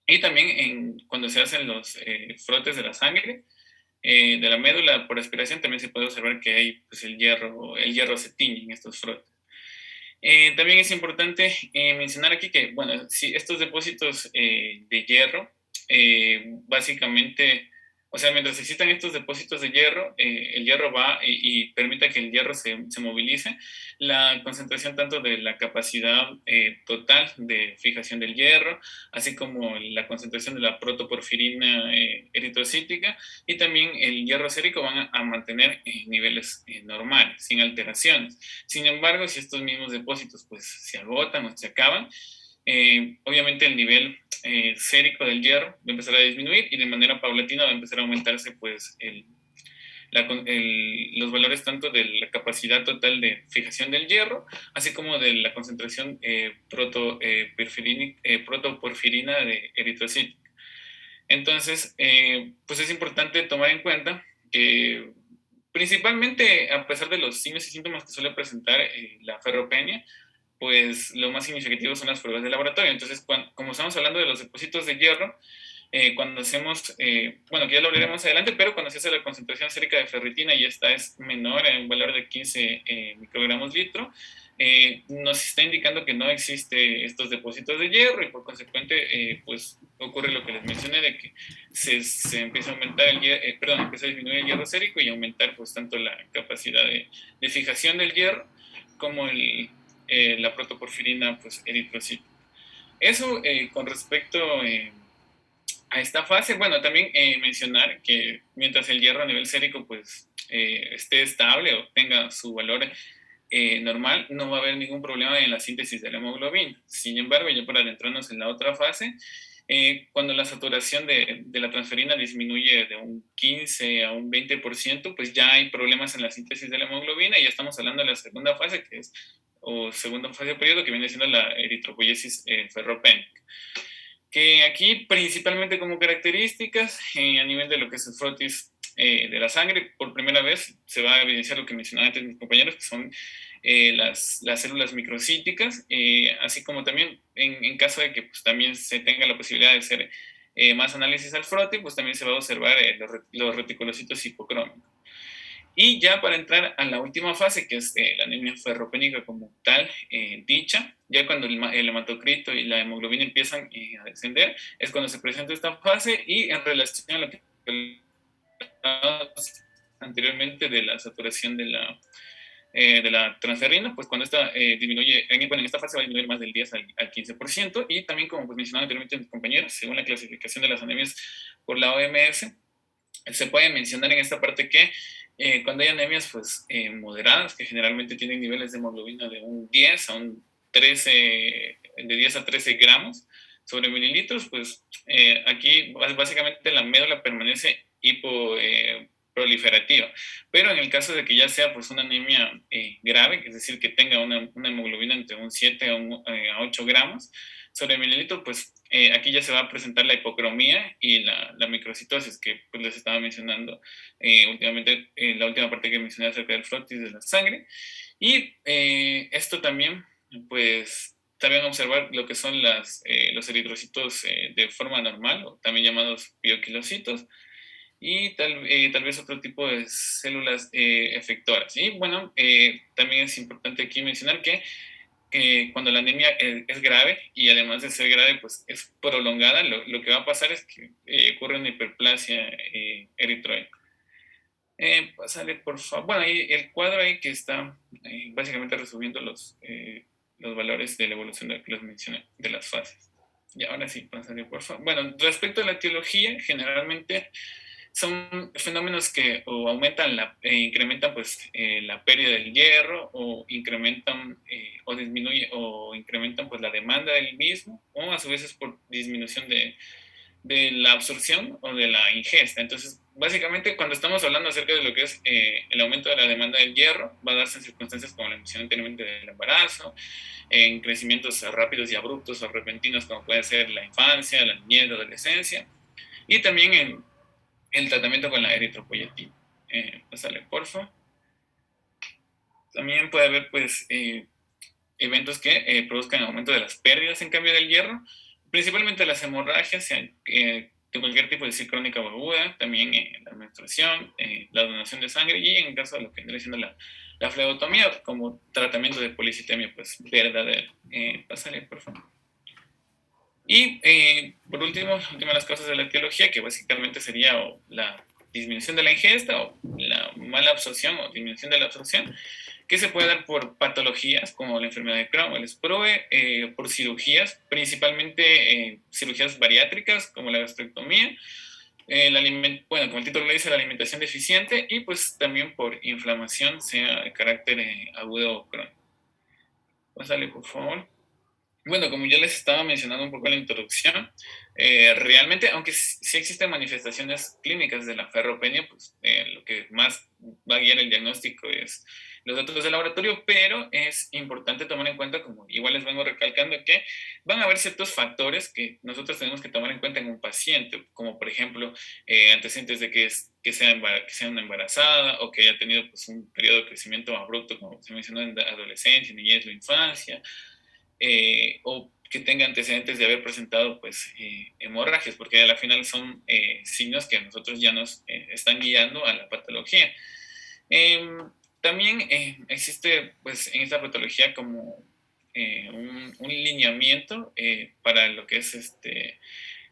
y también cuando se hacen los frotes de la sangre, de la médula por aspiración, también se puede observar que hay, pues, el hierro se tiñe en estos frotes. También es importante mencionar aquí que, bueno, si estos depósitos de hierro, básicamente, o sea, mientras existan estos depósitos de hierro, el hierro va y permite que el hierro se movilice, la concentración tanto de la capacidad total de fijación del hierro, así como la concentración de la protoporfirina eritrocítica y también el hierro sérico van a mantener niveles normales, sin alteraciones. Sin embargo, si estos mismos depósitos pues se agotan o se acaban, obviamente el nivel sérico del hierro va a empezar a disminuir y de manera paulatina va a empezar a aumentarse pues los valores tanto de la capacidad total de fijación del hierro, así como de la concentración protoporfirina de eritrocítica. Entonces, pues es importante tomar en cuenta que principalmente, a pesar de los signos y síntomas que suele presentar la ferropenia, pues lo más significativo son las pruebas de laboratorio. Entonces, como estamos hablando de los depósitos de hierro, cuando hacemos, bueno, que ya lo hablaremos más adelante, pero cuando se hace la concentración sérica de ferritina y esta es menor en un valor de 15 microgramos litro, nos está indicando que no existe estos depósitos de hierro y por consecuente, pues ocurre lo que les mencioné de que se empieza a aumentar empieza a disminuir el hierro sérico y aumentar pues tanto la capacidad de fijación del hierro como la protoporfirina pues eritrocítica. Eso con respecto a esta fase. Bueno, también mencionar que mientras el hierro a nivel sérico pues esté estable o tenga su valor normal, no va a haber ningún problema en la síntesis de la hemoglobina. Sin embargo, ya para adentrarnos en la otra fase, cuando la saturación de la transferina disminuye de un 15 a un 20%, pues ya hay problemas en la síntesis de la hemoglobina y ya estamos hablando de la segunda fase, que es, o segunda fase de periodo, que viene siendo la eritropoiesis ferropénica. Que aquí principalmente como características a nivel de lo que es el frotis de la sangre, por primera vez se va a evidenciar lo que mencionaba antes mis compañeros, que son las células microcíticas, así como también en caso de que pues, también se tenga la posibilidad de hacer más análisis al frote, pues también se va a observar los reticulocitos hipocrómicos. Y ya para entrar a la última fase, que es la anemia ferropénica como tal, dicha, ya cuando el hematocrito y la hemoglobina empiezan a descender, es cuando se presenta esta fase, y en relación a lo que anteriormente de la saturación de la transferrina, pues cuando esta disminuye, en esta fase va a disminuir más del 10 al 15%, y también, como pues mencionaba anteriormente mis compañeros, según la clasificación de las anemias por la OMS, se puede mencionar en esta parte que cuando hay anemias pues, moderadas, que generalmente tienen niveles de hemoglobina de un 10 a un 13, de 10 a 13 gramos sobre mililitros, pues aquí básicamente la médula permanece hipoproliferativa. Pero en el caso de que ya sea pues, una anemia grave, es decir, que tenga una hemoglobina entre un 7 a 8 gramos sobre mililitro, pues aquí ya se va a presentar la hipocromía y la microcitosis, que pues, les estaba mencionando últimamente, la última parte que mencioné acerca del frotis de la sangre. Y esto también, pues, también observar lo que son los eritrocitos de forma normal, o también llamados bioquilocitos, y tal vez otro tipo de células efectoras. Y bueno, también es importante aquí mencionar que cuando la anemia es grave, y además de ser grave, pues es prolongada, lo que va a pasar es que ocurre una hiperplasia eritroide. Pásale, por favor. Bueno, ahí el cuadro ahí que está básicamente resumiendo los valores de la evolución de que les mencioné, de las fases. Y ahora sí, pásale, por favor. Bueno, respecto a la etiología, generalmente son fenómenos que o aumentan incrementan pues la pérdida del hierro, o incrementan o disminuye o incrementan pues la demanda del mismo, o a su vez es por disminución de la absorción o de la ingesta. Entonces, básicamente cuando estamos hablando acerca de lo que es el aumento de la demanda del hierro, va a darse en circunstancias como la mencioné anteriormente del embarazo, en crecimientos rápidos y abruptos o repentinos como puede ser la infancia, la niñez, la adolescencia, y también en el tratamiento con la eritropoyetina. Pásale, porfa. También puede haber, pues, eventos que produzcan aumento de las pérdidas en cambio del hierro, principalmente las hemorragias, de cualquier tipo de cirrosis crónica o aguda, también la menstruación, la donación de sangre, y en caso de lo que viene siendo la flebotomía como tratamiento de policitemia, pues, verdadera. Pásale, por favor. Y por último, última de las causas de la etiología, que básicamente sería o la disminución de la ingesta, o la mala absorción o disminución de la absorción, que se puede dar por patologías como la enfermedad de Crohn o el SPROE, por cirugías, principalmente cirugías bariátricas como la gastrectomía, bueno, como el título lo dice, la alimentación deficiente, y pues también por inflamación, sea de carácter agudo o crónico. Pásale, por favor. Bueno, como ya les estaba mencionando un poco en la introducción, realmente, aunque sí existen manifestaciones clínicas de la ferropenia, pues lo que más va a guiar el diagnóstico es los datos del laboratorio, pero es importante tomar en cuenta, como igual les vengo recalcando, que van a haber ciertos factores que nosotros tenemos que tomar en cuenta en un paciente, como por ejemplo antecedentes de que sea una embarazada, o que haya tenido pues, un periodo de crecimiento abrupto, como se mencionó en adolescencia, niñez o infancia, o que tenga antecedentes de haber presentado pues, hemorragias, porque a la final son signos que a nosotros ya nos están guiando a la patología. También existe pues, en esta patología como un lineamiento para lo que es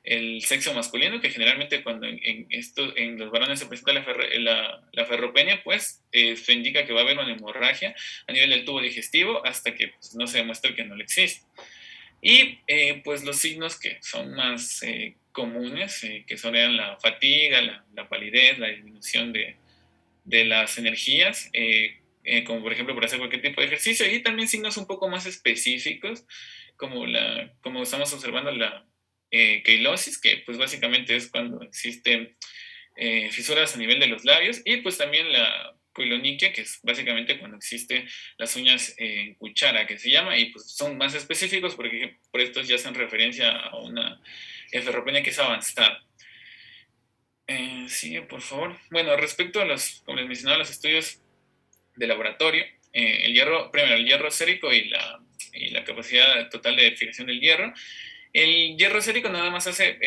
el sexo masculino, que generalmente cuando en los varones se presenta la ferropenia, pues se indica que va a haber una hemorragia a nivel del tubo digestivo hasta que pues, no se demuestre que no le existe. Y pues los signos que son más comunes, que son la fatiga, la palidez, la disminución de las energías, como por ejemplo por hacer cualquier tipo de ejercicio, y también signos un poco más específicos, como estamos observando la queilosis, que pues básicamente es cuando existen fisuras a nivel de los labios, y pues también la piloniquia, que es básicamente cuando existen las uñas en cuchara, que se llama, y pues son más específicos porque por estos ya hacen referencia a una ferropenia que es avanzada. Sí, por favor. Bueno, respecto a como les mencionaba, los estudios de laboratorio, el hierro, primero, el hierro sérico y la capacidad total de fijación del hierro. El hierro sérico nada más hace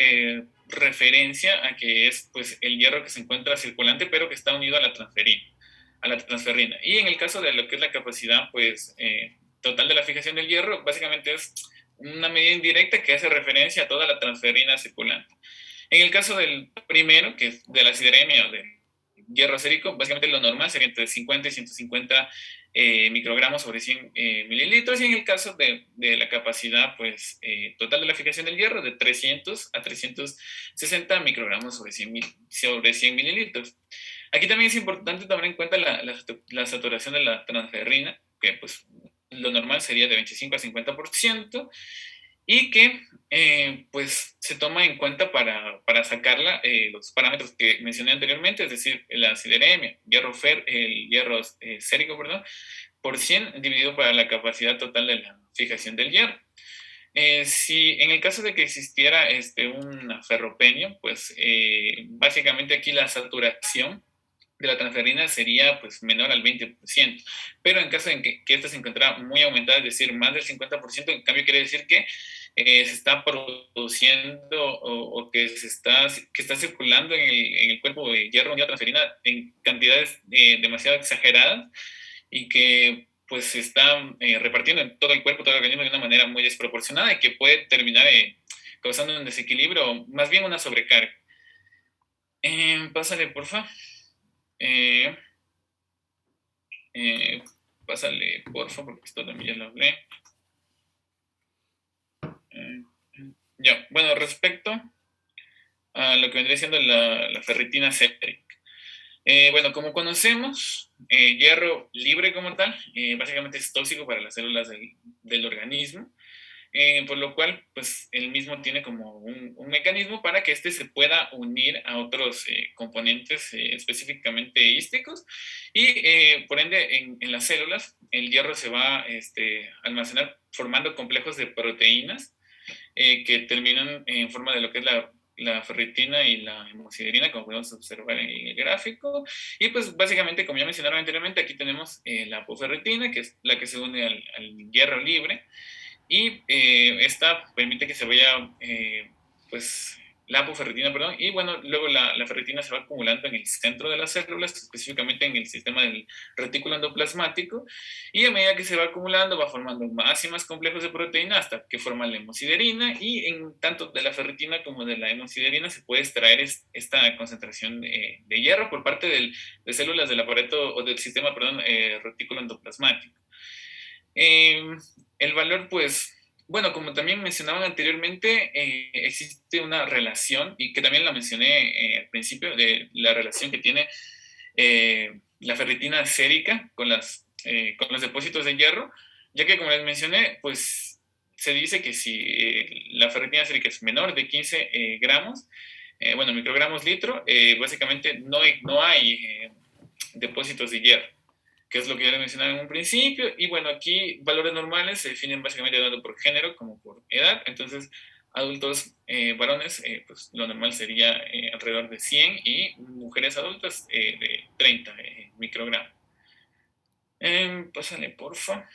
referencia a que es pues, el hierro que se encuentra circulante, pero que está unido a la transferrina. Y en el caso de lo que es la capacidad pues, total de la fijación del hierro, básicamente es una medida indirecta que hace referencia a toda la transferrina circulante. En el caso del primero, que es de la sideremia o de hierro sérico, básicamente lo normal sería entre 50 y 150 microgramos sobre 100 mililitros, y en el caso de la capacidad pues, total de la fijación del hierro, de 300 a 360 microgramos sobre 100 mililitros. Aquí también es importante tomar en cuenta la saturación de la transferrina, que pues lo normal sería de 25 a 50%, y que pues se toma en cuenta para sacarla los parámetros que mencioné anteriormente, es decir, la sideremia, el hierro sérico, perdón, por 100 dividido para la capacidad total de la fijación del hierro. Si en el caso de que existiera un ferropenio, pues básicamente aquí la saturación de la transferrina sería pues menor al 20%, pero en caso de que esta se encontrara muy aumentada, es decir, más del 50%, en cambio quiere decir que se está produciendo o que está circulando en el cuerpo de hierro unido a transferina en cantidades demasiado exageradas, y que pues se está repartiendo en todo el cuerpo, todo el organismo de una manera muy desproporcionada, y que puede terminar causando un desequilibrio, más bien una sobrecarga. Pásale, porfa. Eh, eh, Pásale, porfa, porque esto también ya lo hablé. Eh, ya, bueno, respecto a lo que vendría siendo la ferritina sérica. Bueno, como conocemos, hierro libre como tal, básicamente es tóxico para las células del organismo, por lo cual, pues, el mismo tiene como un mecanismo para que éste se pueda unir a otros componentes específicamente hísticos, y por ende en las células el hierro se va almacenar formando complejos de proteínas que terminan en forma de lo que es la ferritina y la hemosiderina, como podemos observar en el gráfico. Y pues básicamente, como ya mencionaron anteriormente, aquí tenemos la apoferritina, que es la que se une al hierro libre, y esta permite que se vaya, pues, la apoferritina, perdón, y bueno, luego la ferritina se va acumulando en el centro de las células, específicamente en el sistema del retículo endoplasmático, y a medida que se va acumulando va formando más y más complejos de proteína hasta que forma la hemosiderina, y en tanto de la ferritina como de la hemosiderina se puede extraer esta concentración de hierro por parte de células del aparato o del sistema, perdón, retículo endoplasmático. El valor, pues, bueno, como también mencionaban anteriormente, existe una relación, y que también la mencioné al principio, de la relación que tiene la ferritina sérica con los depósitos de hierro, ya que, como les mencioné, pues se dice que si la ferritina sérica es menor de 15 gramos, bueno, microgramos litro, básicamente no hay depósitos de hierro, que es lo que ya les mencionaba en un principio. Y bueno, aquí valores normales se definen básicamente tanto por género como por edad. Entonces, adultos varones, pues lo normal sería alrededor de 100, y mujeres adultas de 30 microgramos. Pásale, porfa.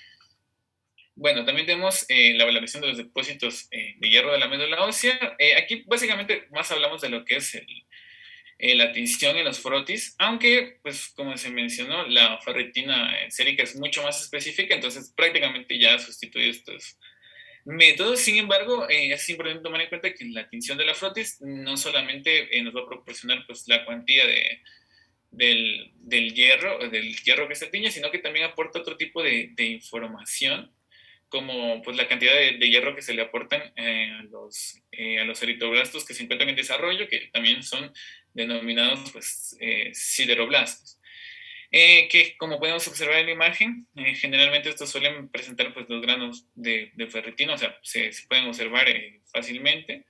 Bueno, también tenemos la valoración de los depósitos de hierro de la médula ósea. Aquí básicamente más hablamos de lo que es la tinción en los frotis, aunque, pues, como se mencionó, la ferritina sérica es mucho más específica, entonces prácticamente ya sustituye estos métodos. Sin embargo, es importante tomar en cuenta que la tinción de la frotis no solamente nos va a proporcionar, pues, la cuantía del hierro que se tiñe, sino que también aporta otro tipo de información, como pues la cantidad de hierro que se le aportan a los eritroblastos que se encuentran en desarrollo, que también son denominados pues sideroblastos. Que, como podemos observar en la imagen, generalmente estos suelen presentar pues los granos de ferritina, o sea, se pueden observar fácilmente,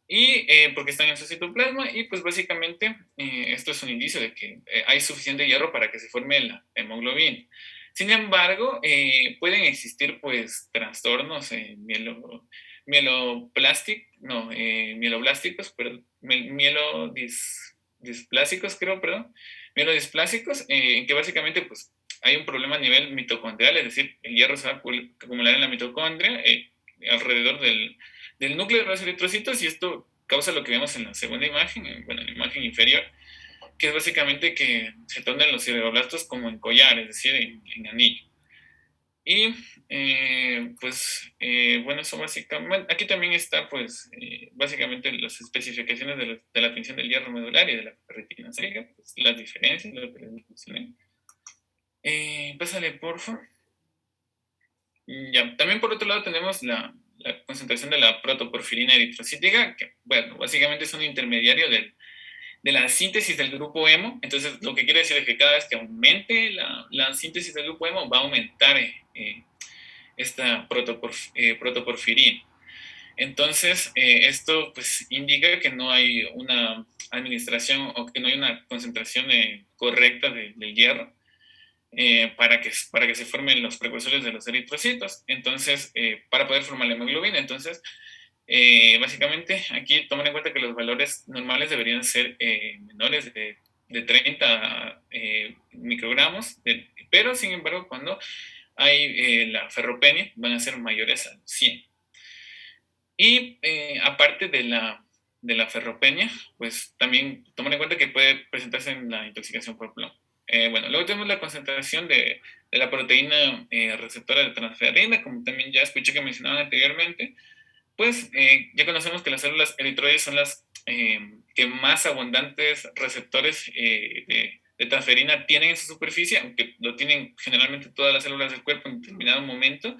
y porque están en su citoplasma, y pues básicamente esto es un indicio de que hay suficiente hierro para que se forme la hemoglobina. Sin embargo, pueden existir pues trastornos mieloblásticos, perdón, mielodisplasicos, creo, perdón, mielodisplasicos, en que básicamente pues hay un problema a nivel mitocondrial, es decir, el hierro se va a acumular en la mitocondria, alrededor del núcleo de los eritrocitos, y esto causa lo que vemos en la segunda imagen, bueno, en la imagen inferior, que es básicamente que se tornan los cerebroblastos como en collar, es decir, en anillo. Y bueno, eso básicamente, bueno, aquí también está pues básicamente las especificaciones de la tensión del hierro medular y de la ferritina sérica, pues, las diferencias, lo que les mencioné. Pásale, porfa. Ya, también por otro lado tenemos la concentración de la protoporfirina eritrocítica, que bueno, básicamente es un intermediario de la síntesis del grupo hemo. Entonces, lo que quiere decir es que cada vez que aumente la síntesis del grupo hemo, va a aumentar esta protoporfirina. Entonces, esto pues indica que no hay una administración o que no hay una concentración correcta del hierro para que se formen los precursores de los eritrocitos. Entonces, para poder formar la hemoglobina. Entonces, básicamente aquí tomar en cuenta que los valores normales deberían ser menores de 30 microgramos, pero sin embargo cuando hay la ferropenia van a ser mayores a 100. Y aparte de la ferropenia, pues también tomar en cuenta que puede presentarse en la intoxicación por plomo. Bueno, luego tenemos la concentración de la proteína receptora de transferrina, como también ya escuché que mencionaban anteriormente. Pues ya conocemos que las células eritroides son las que más abundantes receptores de transferina tienen en su superficie, aunque lo tienen generalmente todas las células del cuerpo en determinado momento.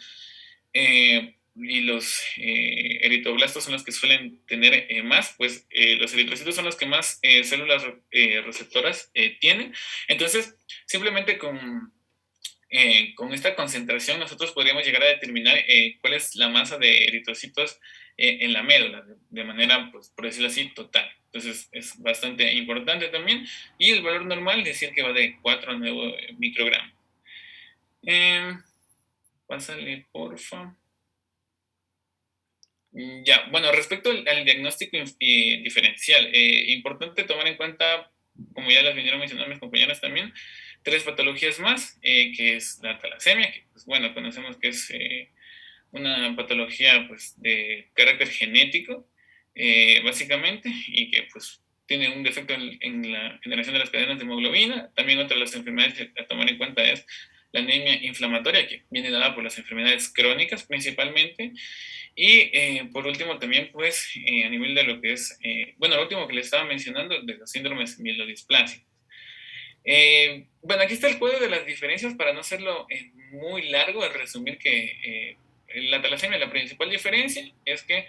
Y los eritroblastos son los que suelen tener más, pues los eritrocitos son los que más células receptoras tienen. Entonces, simplemente con esta concentración nosotros podríamos llegar a determinar cuál es la masa de eritrocitos en la médula, de manera, pues, por decirlo así, total. Entonces es bastante importante también. Y el valor normal es decir que va de 4 a 9 microgramos. Pásale, porfa. Ya, bueno, respecto al diagnóstico diferencial, importante tomar en cuenta, como ya las vinieron mencionando mis compañeras también, 3 patologías más, que es la talasemia, que pues bueno, conocemos que es una patología pues de carácter genético, básicamente, y que pues tiene un defecto en la generación de las cadenas de hemoglobina. También otra de las enfermedades a tomar en cuenta es la anemia inflamatoria, que viene dada por las enfermedades crónicas principalmente. Y por último también pues a nivel de lo que es, bueno, lo último que les estaba mencionando, de los síndromes mielodisplásicos. Bueno, aquí está el cuadro de las diferencias para no hacerlo muy largo, al resumir que la talasemia, la principal diferencia es que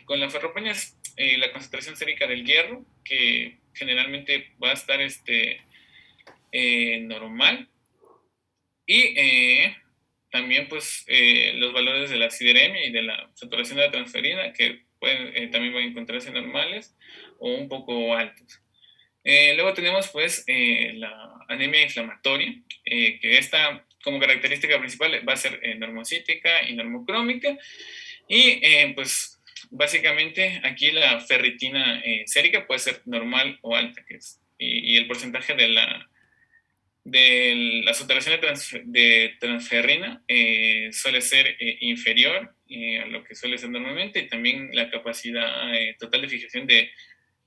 con la ferropenia es la concentración sérica del hierro, que generalmente va a estar normal, y también pues los valores de la sideremia y de la saturación de la transferina, que pueden también van a encontrarse normales o un poco altos. Luego tenemos pues la anemia inflamatoria, que esta como característica principal va a ser normocítica y normocrómica, y pues básicamente aquí la ferritina sérica puede ser normal o alta, y el porcentaje de la saturación de transferrina suele ser inferior a lo que suele ser normalmente, y también la capacidad total de fijación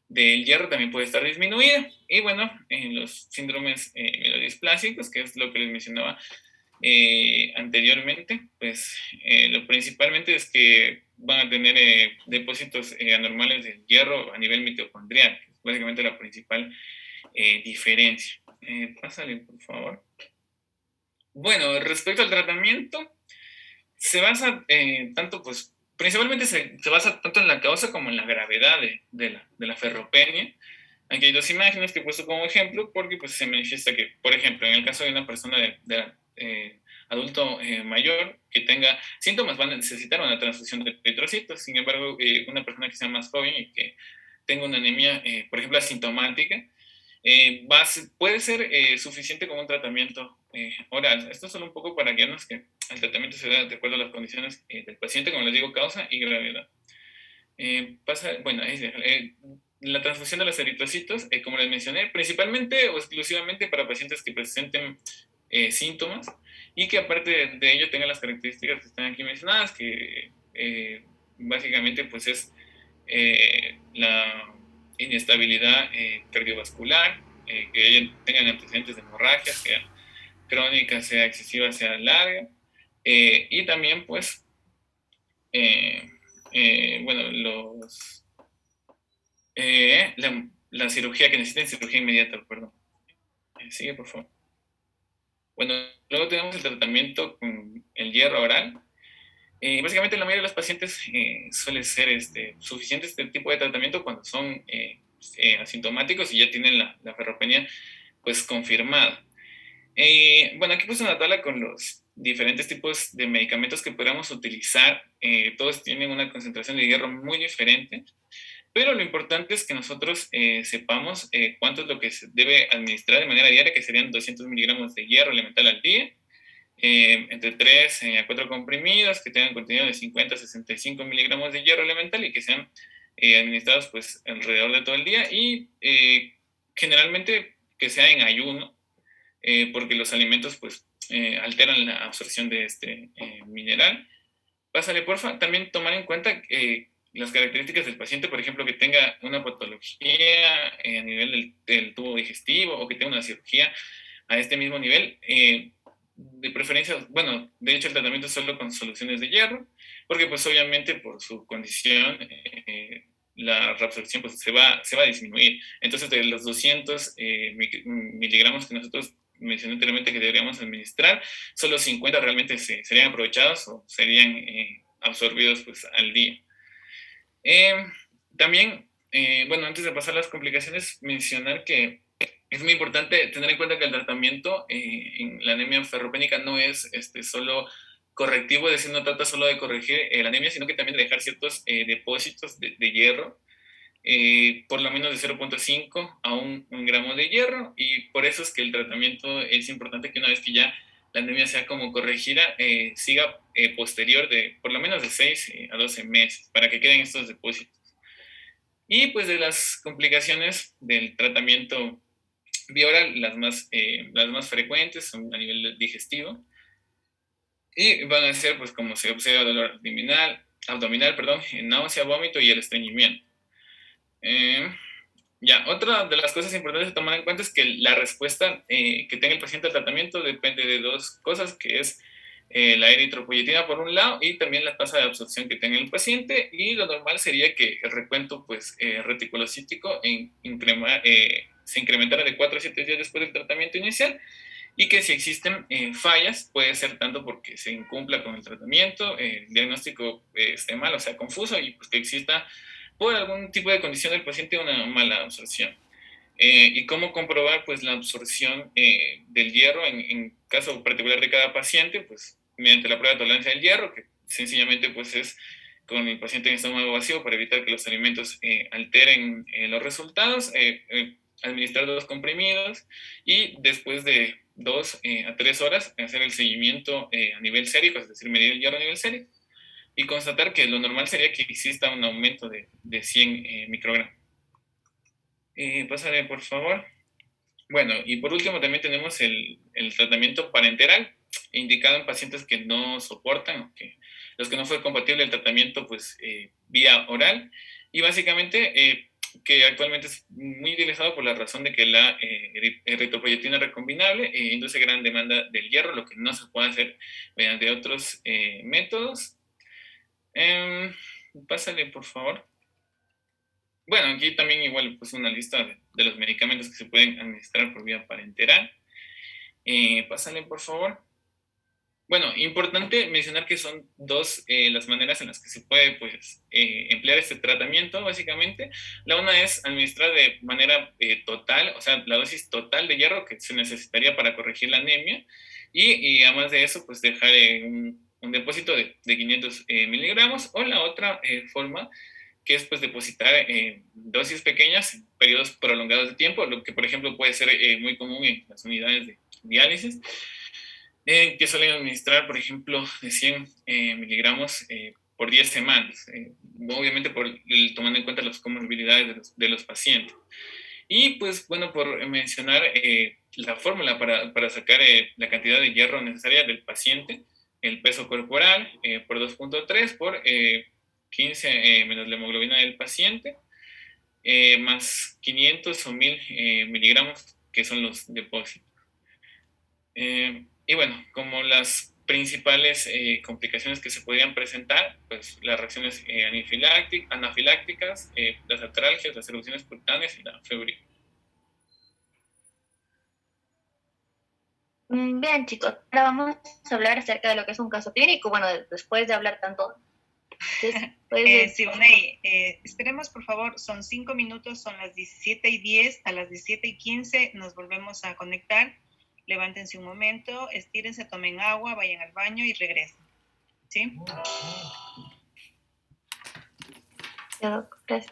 del hierro también puede estar disminuida. Y bueno, en los síndromes mielodisplásicos, que es lo que les mencionaba anteriormente, pues lo principalmente es que van a tener depósitos anormales del hierro a nivel mitocondrial, que es básicamente la principal diferencia. Pásale, por favor. Bueno, respecto al tratamiento, se basa tanto, pues, principalmente se basa tanto en la causa como en la gravedad de la ferropenia. Aquí hay 2 imágenes que he puesto como ejemplo porque pues, se manifiesta que, por ejemplo, en el caso de una persona de adulto mayor que tenga síntomas, van a necesitar una transfusión de eritrocitos. Sin embargo, una persona que sea más joven y que tenga una anemia, por ejemplo, asintomática, puede ser suficiente con un tratamiento oral. Esto es solo un poco para guiarnos que el tratamiento se da de acuerdo a las condiciones del paciente, como les digo, causa y gravedad. Bueno, la transfusión de los eritrocitos, como les mencioné, principalmente o exclusivamente para pacientes que presenten síntomas y que aparte de ello tengan las características que están aquí mencionadas, que básicamente pues es la inestabilidad cardiovascular, que tengan antecedentes de hemorragia, sea crónica, sea excesiva, sea larga, y también pues, bueno, la cirugía que necesiten cirugía inmediata, perdón. Sigue, por favor. Bueno, luego tenemos el tratamiento con el hierro oral. Básicamente la mayoría de los pacientes suele ser suficiente este tipo de tratamiento cuando son asintomáticos y ya tienen la ferropenia pues confirmada. Bueno, aquí puse una tabla con los diferentes tipos de medicamentos que podríamos utilizar. Todos tienen una concentración de hierro muy diferente, pero lo importante es que nosotros sepamos cuánto es lo que se debe administrar de manera diaria, que serían 200 miligramos de hierro elemental al día, entre 3 a 4 comprimidos que tengan contenido de 50 a 65 miligramos de hierro elemental y que sean administrados pues alrededor de todo el día y generalmente que sea en ayuno, porque los alimentos pues alteran la absorción de este mineral. Pásale, porfa. También tomar en cuenta las características del paciente, por ejemplo, que tenga una patología a nivel del tubo digestivo o que tenga una cirugía a este mismo nivel. De preferencia, bueno, de hecho el tratamiento es solo con soluciones de hierro, porque pues obviamente por su condición la reabsorción pues se va a disminuir. Entonces de los 200 miligramos que nosotros mencioné anteriormente que deberíamos administrar, solo 50 realmente serían aprovechados o serían absorbidos pues al día. También, bueno, antes de pasar a las complicaciones, mencionar que es muy importante tener en cuenta que el tratamiento en la anemia ferropénica no es solo correctivo, es decir, no trata solo de corregir la anemia, sino que también de dejar ciertos depósitos de hierro, por lo menos de 0.5 a 1 gramo de hierro, y por eso es que el tratamiento es importante que una vez que ya la anemia sea como corregida, siga posterior de por lo menos de 6 a 12 meses para que queden estos depósitos. Y pues de las complicaciones del tratamiento vía oral, las más frecuentes son a nivel digestivo y van a ser pues como se observa dolor abdominal, perdón, náusea, vómito y el estreñimiento. Ya, otra de las cosas importantes de tomar en cuenta es que la respuesta que tenga el paciente al tratamiento depende de dos cosas, que es la eritropoyetina por un lado y también la tasa de absorción que tenga el paciente, y lo normal sería que el recuento pues, reticulocítico se incrementara de 4 a 7 días después del tratamiento inicial, y que si existen fallas puede ser tanto porque se incumpla con el tratamiento, el diagnóstico esté mal o sea confuso, y pues que exista por algún tipo de condición del paciente una mala absorción. ¿Y cómo comprobar pues, la absorción del hierro en caso particular de cada paciente? Pues mediante la prueba de tolerancia del hierro, que sencillamente pues, es con el paciente en estómago vacío para evitar que los alimentos alteren los resultados, administrar 2 comprimidos y después de 2 a 3 horas hacer el seguimiento a nivel sérico, es decir, medir el hierro a nivel sérico, y constatar que lo normal sería que exista un aumento de 100 microgramos. Pásale, por favor. Bueno, y por último también tenemos el tratamiento parenteral, indicado en pacientes que no soportan, o los que no fue compatible el tratamiento pues, vía oral, y básicamente que actualmente es muy utilizado por la razón de que la eritropoyetina recombinable induce gran demanda del hierro, lo que no se puede hacer mediante otros métodos. Pásale, por favor. Bueno, aquí también igual pues una lista de los medicamentos que se pueden administrar por vía parenteral. Pásale, por favor. Bueno, importante mencionar que son 2 las maneras en las que se puede pues, emplear este tratamiento, básicamente. La una es administrar de manera total, o sea, la dosis total de hierro que se necesitaría para corregir la anemia, y además de eso, pues dejar un depósito de 500 miligramos, o la otra forma, que es pues depositar dosis pequeñas en periodos prolongados de tiempo, lo que por ejemplo puede ser muy común en las unidades de diálisis, que suelen administrar por ejemplo de 100 miligramos por 10 semanas. obviamente tomando en cuenta las comorbilidades de los pacientes. Y pues bueno, por mencionar la fórmula para sacar la cantidad de hierro necesaria del paciente, el peso corporal por 2.3 por 15 menos la hemoglobina del paciente, más 500 o 1000 miligramos, que son los depósitos. Y bueno, como las principales complicaciones que se podrían presentar, pues las reacciones anafilácticas, las artralgias, las erupciones cutáneas y la febril. Bien, chicos, ahora vamos a hablar acerca de lo que es un caso clínico. Bueno, después de hablar tanto. Siboney, esperemos por favor, son 5 minutos, son las 17:10, a las 17:15 nos volvemos a conectar. Levántense un momento, estírense, tomen agua, vayan al baño y regresen. ¿Sí? Gracias.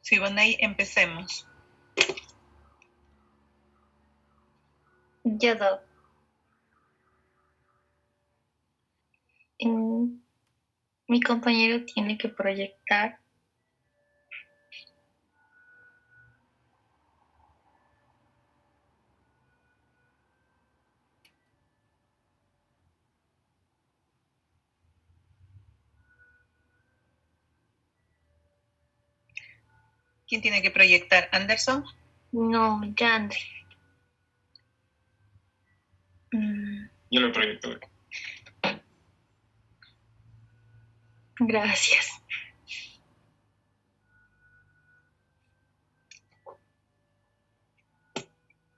Siboney, empecemos. Ya, Doc. Mi compañero tiene que proyectar. ¿Quién tiene que proyectar? ¿Anderson? No, Yandri. Yo lo proyecto. Gracias.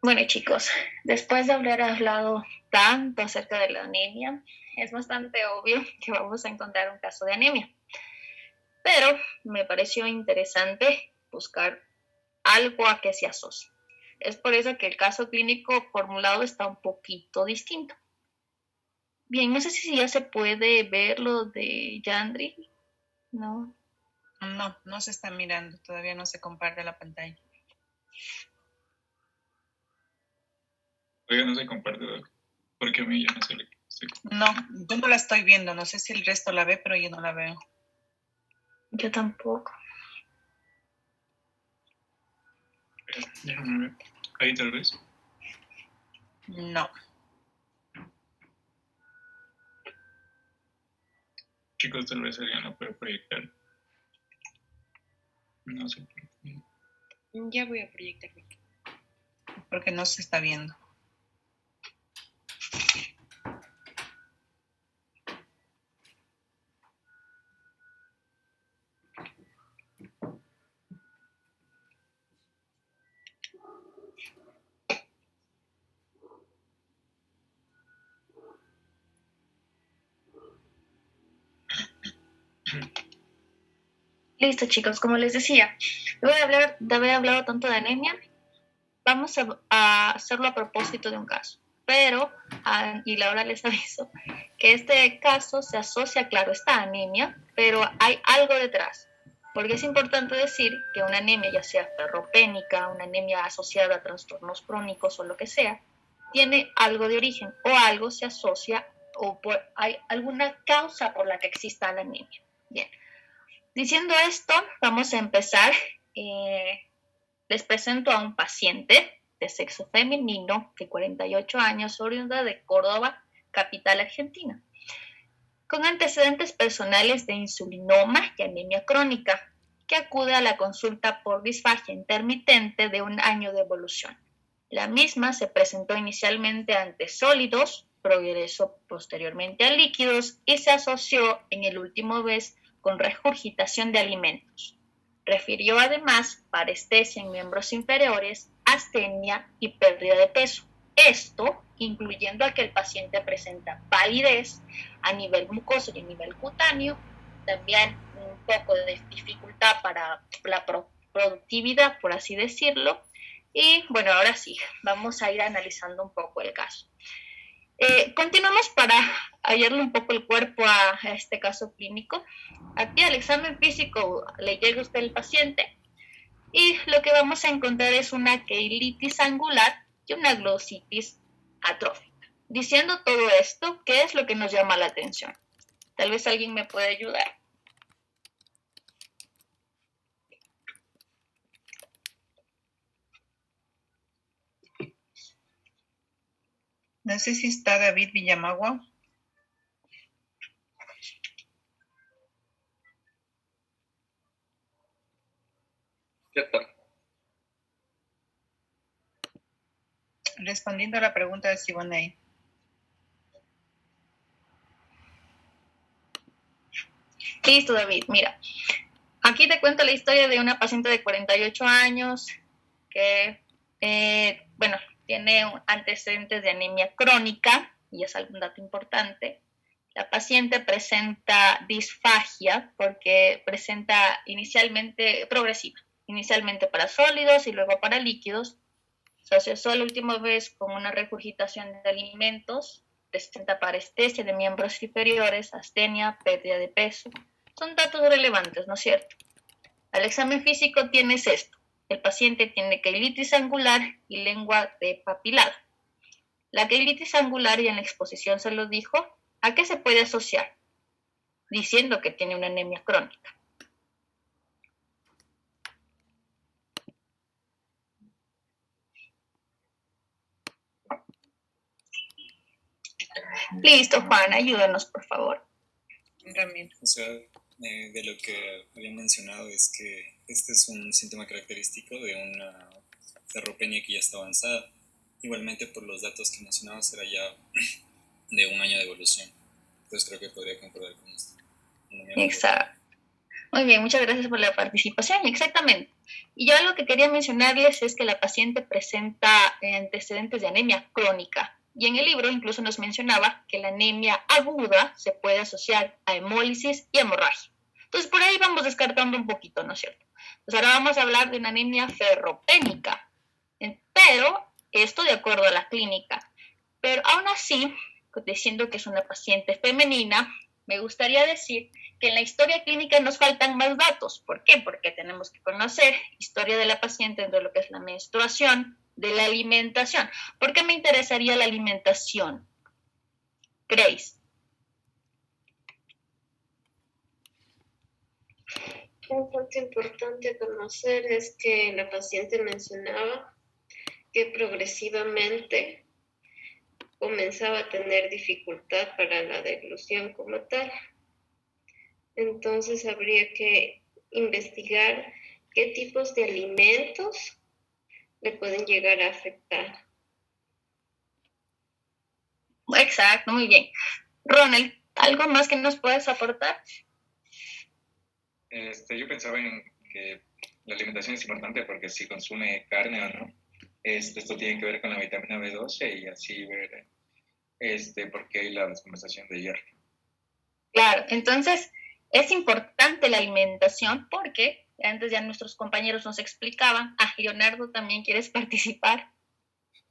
Bueno, chicos, después de haber hablado tanto acerca de la anemia, es bastante obvio que vamos a encontrar un caso de anemia. Pero me pareció interesante buscar algo a que se asocie. Es por eso que el caso clínico formulado está un poquito distinto. Bien, no sé si ya se puede ver lo de Yandri. No. No, no se está mirando. Todavía no se comparte la pantalla. Todavía no se comparte, Doc, porque a mí ya no se le... No, yo no la estoy viendo. No sé si el resto la ve, pero yo no la veo. Yo tampoco. Déjame ver. Ahí tal vez. No. Chicos, tal vez alguien lo puede proyectar. No sé por qué. Ya voy a proyectarme. Porque no se está viendo. Listo, chicos, como les decía, luego de haber hablado tanto de anemia, vamos a hacerlo a propósito de un caso. Pero, y Laura les aviso, que este caso se asocia, claro, esta anemia, pero hay algo detrás. Porque es importante decir que una anemia, ya sea ferropénica, una anemia asociada a trastornos crónicos o lo que sea, tiene algo de origen o algo se asocia o hay alguna causa por la que exista la anemia. Bien. Diciendo esto, vamos a empezar. Les presento a un paciente de sexo femenino de 48 años, oriunda de Córdoba, capital argentina, con antecedentes personales de insulinoma y anemia crónica, que acude a la consulta por disfagia intermitente de 1 año de evolución. La misma se presentó inicialmente ante sólidos, progresó posteriormente a líquidos y se asoció en el último mes con regurgitación de alimentos. Refirió además parestesia en miembros inferiores, astenia y pérdida de peso. Esto incluyendo a que el paciente presenta palidez a nivel mucoso y a nivel cutáneo, también un poco de dificultad para la productividad, por así decirlo. Y bueno, ahora sí, vamos a ir analizando un poco el caso. Continuamos para hallarle un poco el cuerpo a este caso clínico. Aquí al examen físico le llega usted el paciente y lo que vamos a encontrar es una queilitis angular y una glositis atrófica. Diciendo todo esto, ¿qué es lo que nos llama la atención? Tal vez alguien me puede ayudar. No sé si está David Villamagua. Ya está. Respondiendo a la pregunta de Siboney. Listo, David. Mira, aquí te cuento la historia de una paciente de 48 años que, bueno, tiene antecedentes de anemia crónica, y es algún dato importante. La paciente presenta disfagia porque presenta inicialmente progresiva, inicialmente para sólidos y luego para líquidos. Se asoció la última vez con una regurgitación de alimentos, presenta parestesia de miembros inferiores, astenia, pérdida de peso. Son datos relevantes, ¿no es cierto? Al examen físico tienes esto. El paciente tiene queilitis angular y lengua de papilado. La queilitis angular, y en la exposición se lo dijo, ¿a qué se puede asociar? Diciendo que tiene una anemia crónica. Listo, Juan, ayúdanos, por favor. Ramiro. O sea, de lo que habían mencionado es que este es un síntoma característico de una ferropenia que ya está avanzada. Igualmente, por los datos que mencionaba, será ya de un año de evolución. Entonces creo que podría concordar con esto. Exacto. Muy bien, muchas gracias por la participación. Exactamente. Y yo lo que quería mencionarles es que la paciente presenta antecedentes de anemia crónica. Y en el libro incluso nos mencionaba que la anemia aguda se puede asociar a hemólisis y hemorragia. Entonces, por ahí vamos descartando un poquito, ¿no es cierto? Pues ahora vamos a hablar de una anemia ferropénica. Pero esto de acuerdo a la clínica. Pero aún así, diciendo que es una paciente femenina, me gustaría decir que en la historia clínica nos faltan más datos. ¿Por qué? Porque tenemos que conocer historia de la paciente de lo que es la menstruación, de la alimentación. ¿Por qué me interesaría la alimentación? Grace. Un punto importante a conocer es que la paciente mencionaba que progresivamente comenzaba a tener dificultad para la deglución como tal. Entonces habría que investigar qué tipos de alimentos le pueden llegar a afectar. Exacto, muy bien. Ronald, ¿algo más que nos puedas aportar? Yo pensaba en que la alimentación es importante porque si consume carne o no, esto tiene que ver con la vitamina B12 y así ver por qué hay la descompensación de hierro. Claro, entonces es importante la alimentación porque antes ya nuestros compañeros nos explicaban. Leonardo, ¿también quieres participar?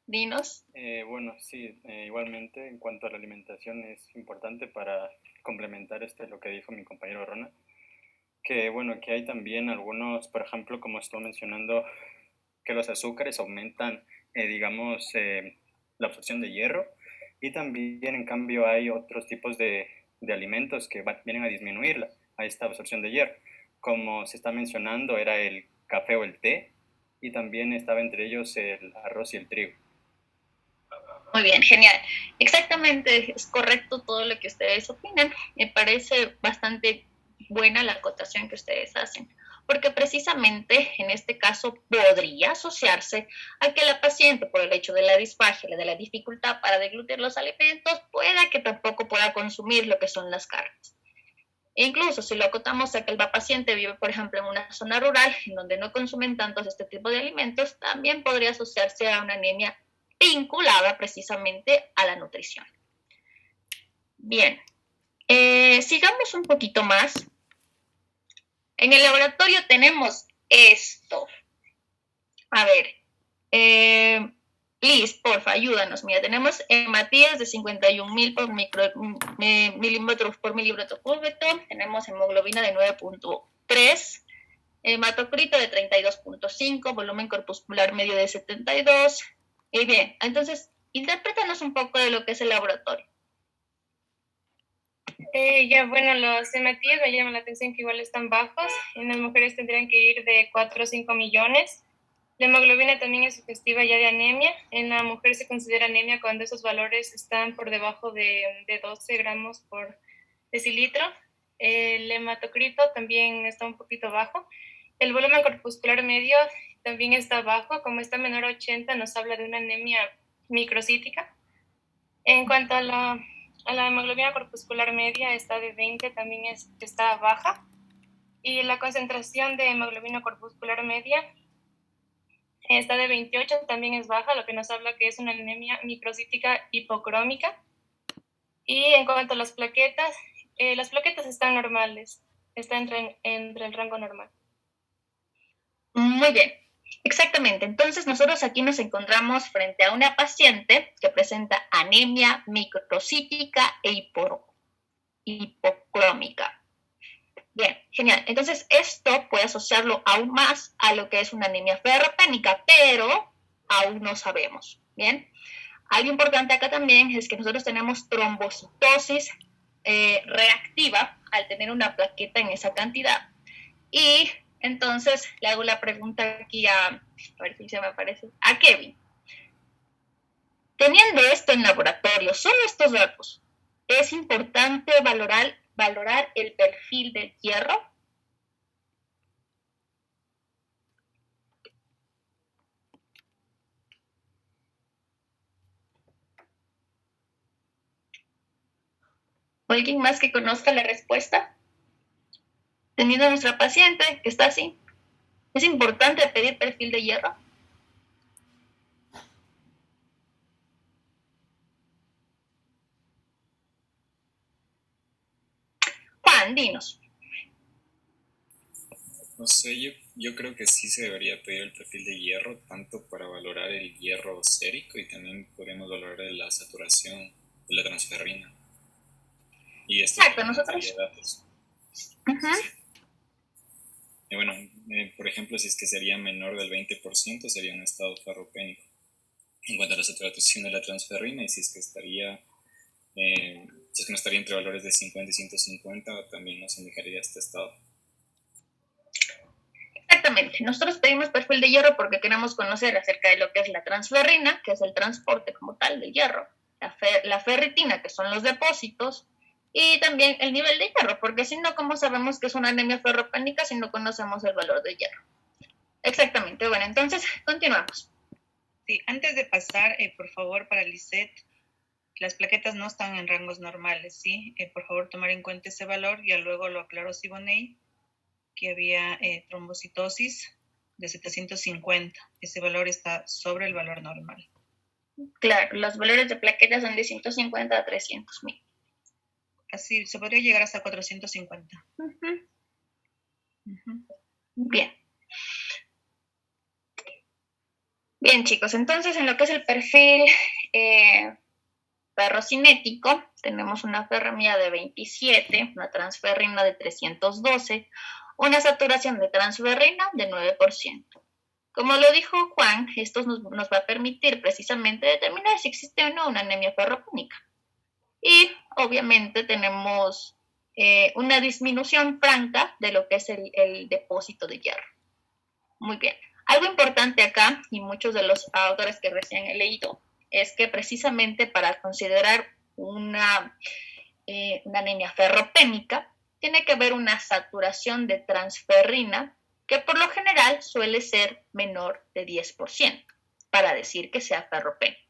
Dinos. Bueno, sí, igualmente en cuanto a la alimentación es importante para complementar lo que dijo mi compañero Ronald, que bueno, que hay también algunos, por ejemplo, como estuvo mencionando, que los azúcares aumentan, digamos, la absorción de hierro, y también en cambio hay otros tipos de alimentos que vienen a disminuirla, a esta absorción de hierro, como se está mencionando era el café o el té, y también estaba entre ellos el arroz y el trigo. Muy bien, genial. Exactamente, es correcto todo lo que ustedes opinan. Me parece bastante buena la acotación que ustedes hacen, porque precisamente en este caso podría asociarse a que la paciente, por el hecho de la disfagia, de la dificultad para deglutir los alimentos, pueda que tampoco pueda consumir lo que son las carnes. E incluso si lo acotamos a que el paciente vive, por ejemplo, en una zona rural en donde no consumen tantos este tipo de alimentos, también podría asociarse a una anemia vinculada precisamente a la nutrición. Bien, sigamos un poquito más. En el laboratorio tenemos esto. A ver, Liz, porfa, ayúdanos. Mira, tenemos hematías de 51,000 por milímetros por mililitro cúbico. Tenemos hemoglobina de 9.3, hematocrito de 32.5, volumen corpuscular medio de 72. Y bien, entonces, interprétanos un poco de lo que es el laboratorio. Bueno, los hematíes me llaman la atención que igual están bajos. En las mujeres tendrían que ir de 4 o 5 millones. La hemoglobina también es sugestiva ya de anemia. En la mujer se considera anemia cuando esos valores están por debajo de 12 gramos por decilitro. El hematocrito también está un poquito bajo. El volumen corpuscular medio también está bajo. Como está menor a 80, nos habla de una anemia microcítica. En cuanto a la hemoglobina corpuscular media, está de 20, también está baja. Y la concentración de hemoglobina corpuscular media está de 28, también es baja, lo que nos habla que es una anemia microcítica hipocrómica. Y en cuanto a las plaquetas están normales, están entre el rango normal. Muy bien, exactamente. Entonces nosotros aquí nos encontramos frente a una paciente que presenta anemia microcítica e hipocrómica. Bien, Genial. Entonces, esto puede asociarlo aún más a lo que es una anemia ferropénica, pero aún no sabemos. Bien. Algo importante acá también es que nosotros tenemos trombocitosis reactiva al tener una plaqueta en esa cantidad. Y entonces le hago la pregunta aquí a ver si se me aparece, a Kevin. Teniendo esto en laboratorio, solo estos datos, ¿es importante valorar el perfil del hierro? ¿O alguien más que conozca la respuesta? Teniendo a nuestra paciente que está así, ¿es importante pedir perfil de hierro? Juan, dinos. No sé, yo creo que sí se debería pedir el perfil de hierro, tanto para valorar el hierro sérico y también podemos valorar la saturación de la transferrina. Y esto Exacto, nosotros. Datos. Y bueno, por ejemplo, si es que sería menor del 20%, sería un estado ferropénico. En cuanto a la saturación de la transferrina, y si es que si es que no estaría entre valores de 50 y 150, también nos indicaría este estado. Exactamente. Nosotros pedimos perfil de hierro porque queremos conocer acerca de lo que es la transferrina, que es el transporte como tal del hierro, la ferritina, que son los depósitos, y también el nivel de hierro, porque si no, ¿cómo sabemos que es una anemia ferropénica si no conocemos el valor de hierro? Exactamente. Bueno, entonces, continuamos. Sí, antes de pasar, por favor, para Lisette, las plaquetas no están en rangos normales, ¿sí? Por favor, tomar en cuenta ese valor. Ya luego lo aclaró Siboney, que había trombocitosis de 750. Ese valor está sobre el valor normal. Claro, los valores de plaquetas son de 150 a 300.000. Así, se podría llegar hasta 450. Bien. Bien, chicos, entonces en lo que es el perfil ferrocinético, tenemos una ferromía de 27, una transferrina de 312, una saturación de transferrina de 9%. Como lo dijo Juan, esto nos va a permitir precisamente determinar si existe o no una anemia ferropénica. Y obviamente tenemos una disminución franca de lo que es el depósito de hierro. Muy bien. Algo importante acá, y muchos de los autores que recién he leído, es que precisamente para considerar una anemia ferropénica, tiene que haber una saturación de transferrina que por lo general suele ser menor de 10% para decir que sea ferropénica.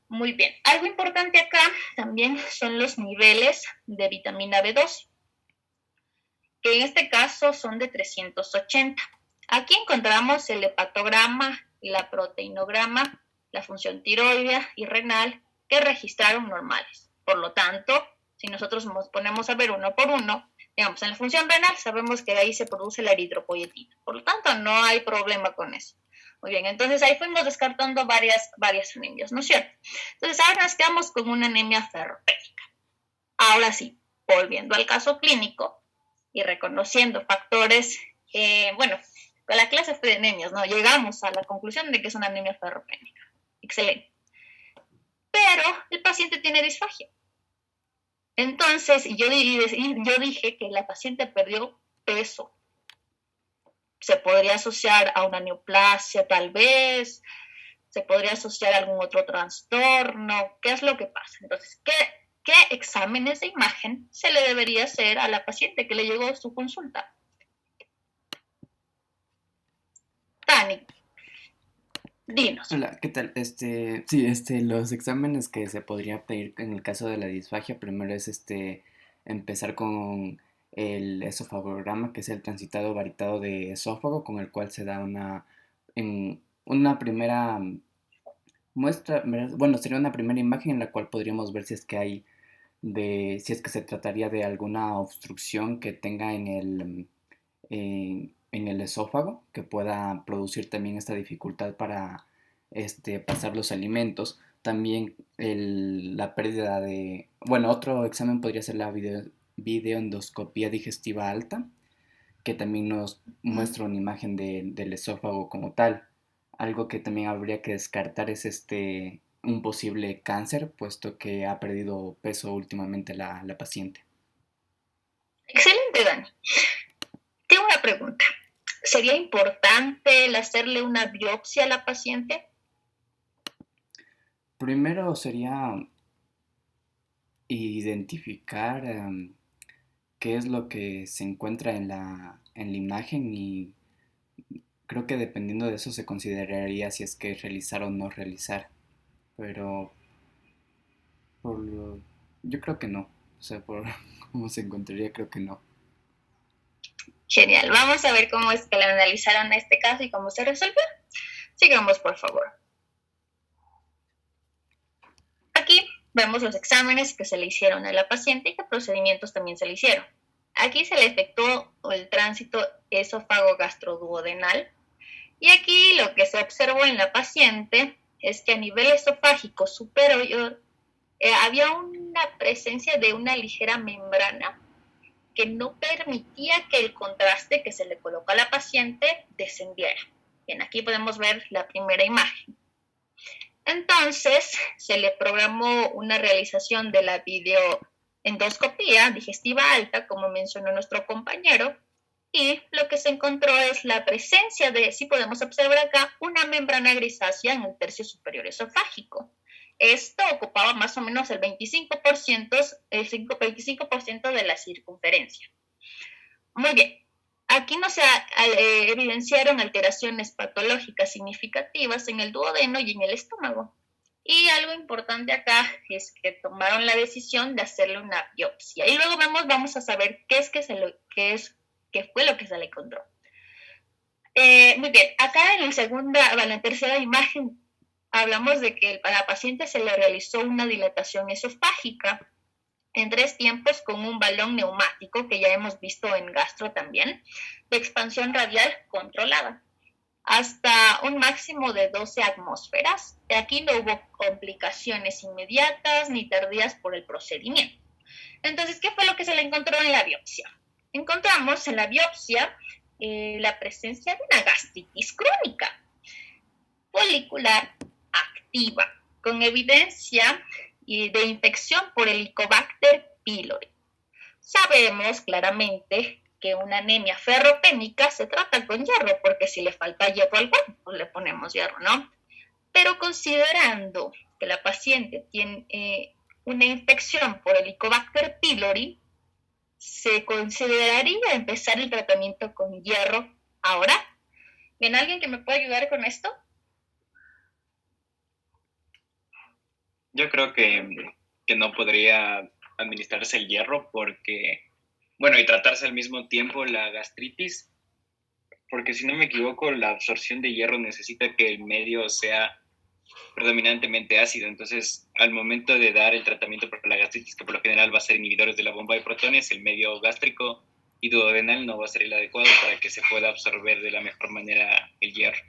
Muy bien. Algo importante acá también son los niveles de vitamina B12, que en este caso son de 380. Aquí encontramos el hepatograma, la proteinograma, la función tiroidea y renal que registraron normales. Por lo tanto, si nosotros nos ponemos a ver uno por uno, digamos, en la función renal sabemos que de ahí se produce la eritropoyetina. Por lo tanto, no hay problema con eso. Muy bien, entonces ahí fuimos descartando varias anemias, ¿no es cierto? Entonces ahora nos quedamos con una anemia ferropénica. Ahora sí, volviendo al caso clínico y reconociendo factores, bueno, con la clase de anemias, ¿no? Llegamos a la conclusión de que es una anemia ferropénica. Excelente. Pero el paciente tiene disfagia. Entonces, yo dije que la paciente perdió peso. Se podría asociar a una neoplasia, tal vez. Se podría asociar a algún otro trastorno. ¿Qué es lo que pasa? Entonces, ¿qué exámenes de imagen se le debería hacer a la paciente que le llegó a su consulta? Tani, dinos. Hola, ¿qué tal? Sí, los exámenes que se podría pedir en el caso de la disfagia, primero es empezar con el esofagograma, que es el transitado varitado de esófago, con el cual se da una primera muestra, bueno, sería una primera imagen en la cual podríamos ver si es que si es que se trataría de alguna obstrucción que tenga en el esófago, que pueda producir también esta dificultad para pasar los alimentos. También la pérdida de... Bueno, otro examen podría ser la videoendoscopía digestiva alta, que también nos muestra una imagen del esófago como tal. Algo que también habría que descartar es un posible cáncer, puesto que ha perdido peso últimamente la paciente. Excelente, Dani. Tengo una pregunta. ¿Sería importante el hacerle una biopsia a la paciente? Primero sería identificar qué es lo que se encuentra en la imagen, y creo que dependiendo de eso se consideraría si es que realizar o no realizar. Pero yo creo que no. O sea, por cómo se encontraría, creo que no. Genial. Vamos a ver cómo es que le analizaron este caso y cómo se resolvió. Sigamos, por favor. Aquí vemos los exámenes que se le hicieron a la paciente y qué procedimientos también se le hicieron. Aquí se le efectuó el tránsito esófago-gastroduodenal, y aquí lo que se observó en la paciente es que a nivel esofágico superior había una presencia de una ligera membrana que no permitía que el contraste que se le colocó a la paciente descendiera. Bien, aquí podemos ver la primera imagen. Entonces, se le programó una realización de la videoendoscopía digestiva alta, como mencionó nuestro compañero, y lo que se encontró es la presencia de, si podemos observar acá, una membrana grisácea en el tercio superior esofágico. Esto ocupaba más o menos el 25% de la circunferencia. Muy bien. Aquí no se evidenciaron alteraciones patológicas significativas en el duodeno y en el estómago. Y algo importante acá es que tomaron la decisión de hacerle una biopsia. Y luego vamos a saber qué fue lo que se le encontró. Muy bien, acá en la tercera imagen hablamos de que a la paciente se le realizó una dilatación esofágica en 3 tiempos con un balón neumático, que ya hemos visto en gastro también, de expansión radial controlada, hasta un máximo de 12 atmósferas. Aquí no hubo complicaciones inmediatas ni tardías por el procedimiento. Entonces, ¿qué fue lo que se le encontró en la biopsia? Encontramos en la biopsia la presencia de una gastritis crónica, folicular, activa, con evidencia de infección por Helicobacter pylori. Sabemos claramente que una anemia ferropénica se trata con hierro, porque si le falta hierro al cuerpo, pues le ponemos hierro, ¿no? Pero considerando que la paciente tiene una infección por Helicobacter pylori, ¿se consideraría empezar el tratamiento con hierro ahora? ¿Bien, alguien que me pueda ayudar con esto? Yo creo que no podría administrarse el hierro porque, bueno, y tratarse al mismo tiempo la gastritis, porque si no me equivoco, la absorción de hierro necesita que el medio sea predominantemente ácido. Entonces, al momento de dar el tratamiento para la gastritis, que por lo general va a ser inhibidores de la bomba de protones, el medio gástrico y duodenal no va a ser el adecuado para que se pueda absorber de la mejor manera el hierro.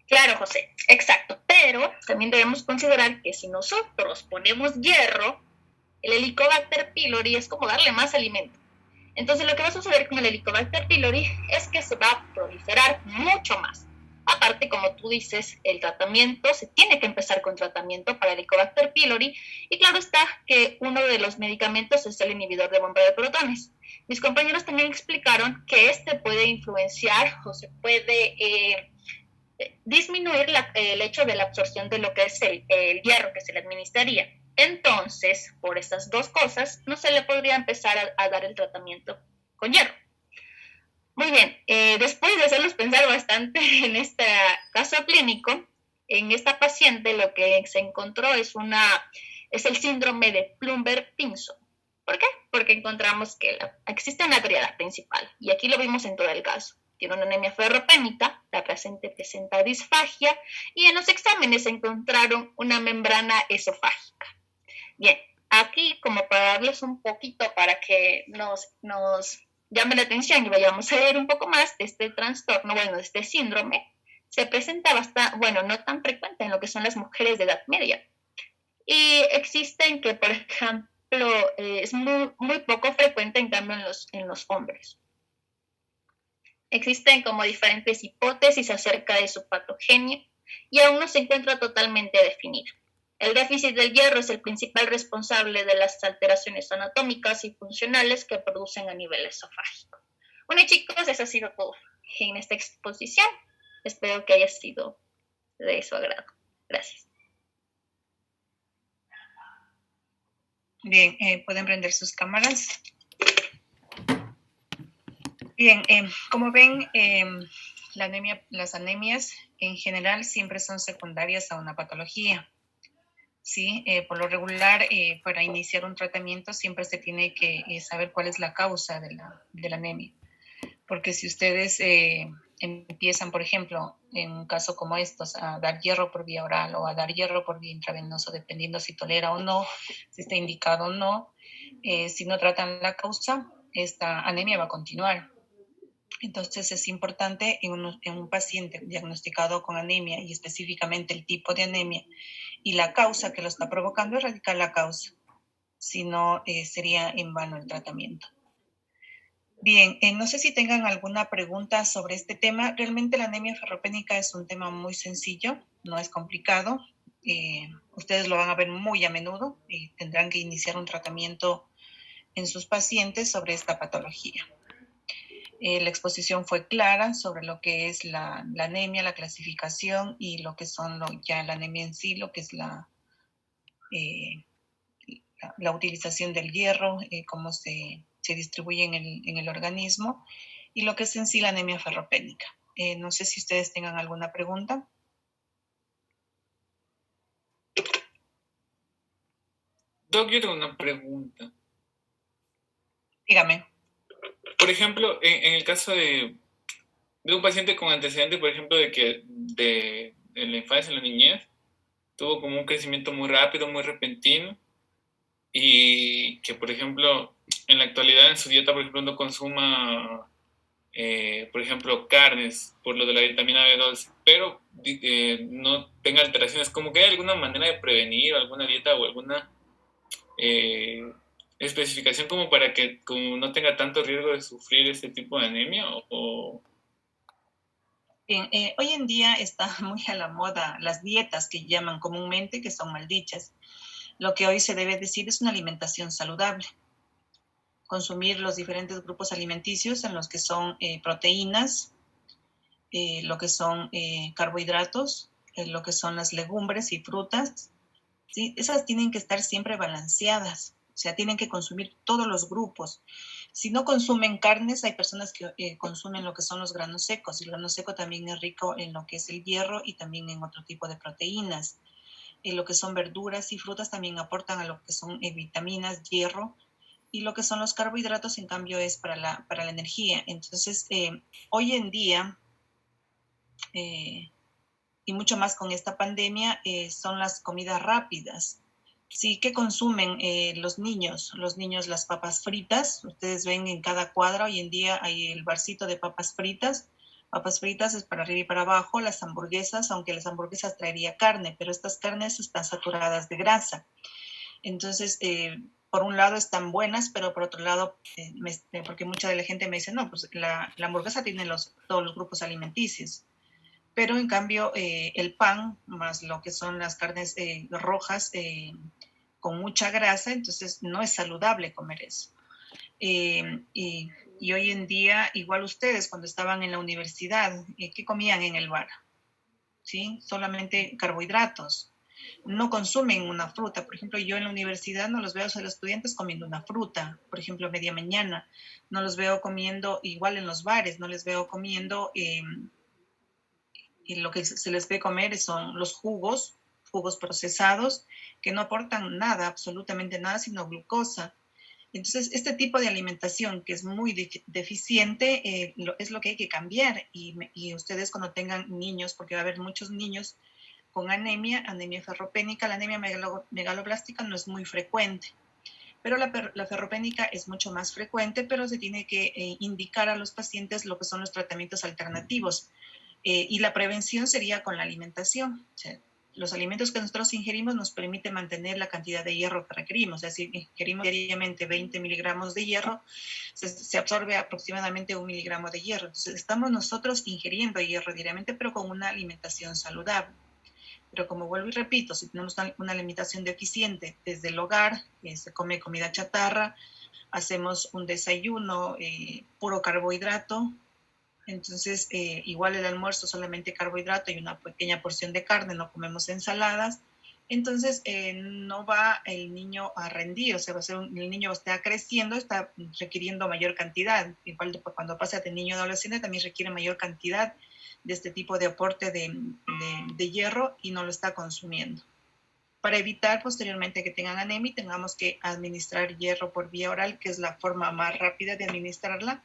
Claro, José, exacto, pero también debemos considerar que si nosotros ponemos hierro, el Helicobacter pylori es como darle más alimento. Entonces lo que va a suceder con el Helicobacter pylori es que se va a proliferar mucho más. Aparte, como tú dices, el tratamiento, se tiene que empezar con tratamiento para el Helicobacter pylori, y claro está que uno de los medicamentos es el inhibidor de bomba de protones. Mis compañeros también explicaron que este puede influenciar o se puede disminuir el hecho de la absorción de lo que es el hierro que se le administraría. Entonces, por estas dos cosas, no se le podría empezar a dar el tratamiento con hierro. Muy bien, después de hacerlos pensar bastante en este caso clínico, en esta paciente lo que se encontró es el síndrome de Plumber-Pinson. ¿Por qué? Porque encontramos que existe una triada principal, y aquí lo vimos en todo el caso. Tiene una anemia ferropénica, la paciente presenta disfagia, y en los exámenes se encontraron una membrana esofágica. Bien, aquí como para darles un poquito para que nos llame la atención y vayamos a ver un poco más de este trastorno, de este síndrome, se presenta no tan frecuente en lo que son las mujeres de edad media. Y existen que, por ejemplo, es muy, muy poco frecuente en cambio en los hombres. Existen como diferentes hipótesis acerca de su patogenia y aún no se encuentra totalmente definido. El déficit del hierro es el principal responsable de las alteraciones anatómicas y funcionales que producen a nivel esofágico. Bueno, chicos, eso ha sido todo en esta exposición. Espero que haya sido de su agrado. Gracias. Bien, pueden prender sus cámaras. Bien, como ven, las anemias en general siempre son secundarias a una patología. ¿Sí? Por lo regular, para iniciar un tratamiento siempre se tiene que saber cuál es la causa de la anemia. Porque si ustedes empiezan, por ejemplo, en un caso como estos, a dar hierro por vía oral o a dar hierro por vía intravenosa, dependiendo si tolera o no, si está indicado o no, si no tratan la causa, esta anemia va a continuar. Entonces es importante en un paciente diagnosticado con anemia y específicamente el tipo de anemia y la causa que lo está provocando, erradicar la causa. Si no, sería en vano el tratamiento. Bien, no sé si tengan alguna pregunta sobre este tema. Realmente la anemia ferropénica es un tema muy sencillo, no es complicado. Ustedes lo van a ver muy a menudo y tendrán que iniciar un tratamiento en sus pacientes sobre esta patología. La exposición fue clara sobre lo que es la anemia, la clasificación y lo que son ya la anemia en sí, lo que es la utilización del hierro, cómo se distribuye en el organismo y lo que es en sí la anemia ferropénica. No sé si ustedes tengan alguna pregunta. Doc, yo tengo una pregunta. Dígame. Por ejemplo, en el caso de un paciente con antecedente, por ejemplo, de que de la infancia, en la niñez, tuvo como un crecimiento muy rápido, muy repentino, y que, por ejemplo, en la actualidad en su dieta, por ejemplo, no consuma, por ejemplo, carnes por lo de la vitamina B12, pero no tenga alteraciones, como que hay alguna manera de prevenir, alguna dieta o alguna especificación como para que como no tenga tanto riesgo de sufrir este tipo de anemia o... Bien, hoy en día está muy a la moda las dietas que llaman comúnmente, que son maldichas. Lo que hoy se debe decir es una alimentación saludable. Consumir los diferentes grupos alimenticios en los que son proteínas, lo que son carbohidratos, lo que son las legumbres y frutas. ¿Sí? Esas tienen que estar siempre balanceadas, o sea, tienen que consumir todos los grupos. Si no consumen carnes, hay personas que consumen lo que son los granos secos, y el grano seco también es rico en lo que es el hierro y también en otro tipo de proteínas. Lo que son verduras y frutas también aportan a lo que son vitaminas, hierro, y lo que son los carbohidratos, en cambio, es para la energía. Entonces, hoy en día, y mucho más con esta pandemia, son las comidas rápidas. Sí, ¿qué consumen los niños? Los niños las papas fritas. Ustedes ven en cada cuadra hoy en día hay el barcito de papas fritas. Papas fritas es para arriba y para abajo. Las hamburguesas, aunque las hamburguesas traería carne, pero estas carnes están saturadas de grasa. Entonces, por un lado están buenas, pero por otro lado, porque mucha de la gente me dice, no, pues la hamburguesa tiene todos los grupos alimenticios. Pero en cambio el pan más lo que son las carnes rojas con mucha grasa, entonces no es saludable comer eso. Y hoy en día, igual ustedes cuando estaban en la universidad, ¿qué comían en el bar? ¿Sí? Solamente carbohidratos. No consumen una fruta. Por ejemplo, yo en la universidad no los veo a los estudiantes comiendo una fruta, por ejemplo, media mañana. No los veo comiendo, igual en los bares, no les veo comiendo... y lo que se les ve comer son los jugos procesados, que no aportan nada, absolutamente nada, sino glucosa. Entonces, este tipo de alimentación que es muy deficiente es lo que hay que cambiar. Y ustedes cuando tengan niños, porque va a haber muchos niños con anemia ferropénica, la anemia megaloblástica no es muy frecuente, pero la ferropénica es mucho más frecuente, pero se tiene que indicar a los pacientes lo que son los tratamientos alternativos. Y la prevención sería con la alimentación. O sea, los alimentos que nosotros ingerimos nos permiten mantener la cantidad de hierro que requerimos. O sea, si ingerimos diariamente 20 miligramos de hierro, se absorbe aproximadamente 1 miligramo de hierro. Entonces, estamos nosotros ingiriendo hierro diariamente, pero con una alimentación saludable. Pero como vuelvo y repito, si tenemos una alimentación deficiente desde el hogar, se come comida chatarra, hacemos un desayuno puro carbohidrato, entonces igual el almuerzo solamente carbohidrato y una pequeña porción de carne, no comemos ensaladas, entonces no va el niño a rendir, o sea, el niño está creciendo, está requiriendo mayor cantidad, igual cuando pasa de niño a adolescente también requiere mayor cantidad de este tipo de aporte de hierro y no lo está consumiendo. Para evitar posteriormente que tengan anemia, tengamos que administrar hierro por vía oral, que es la forma más rápida de administrarla,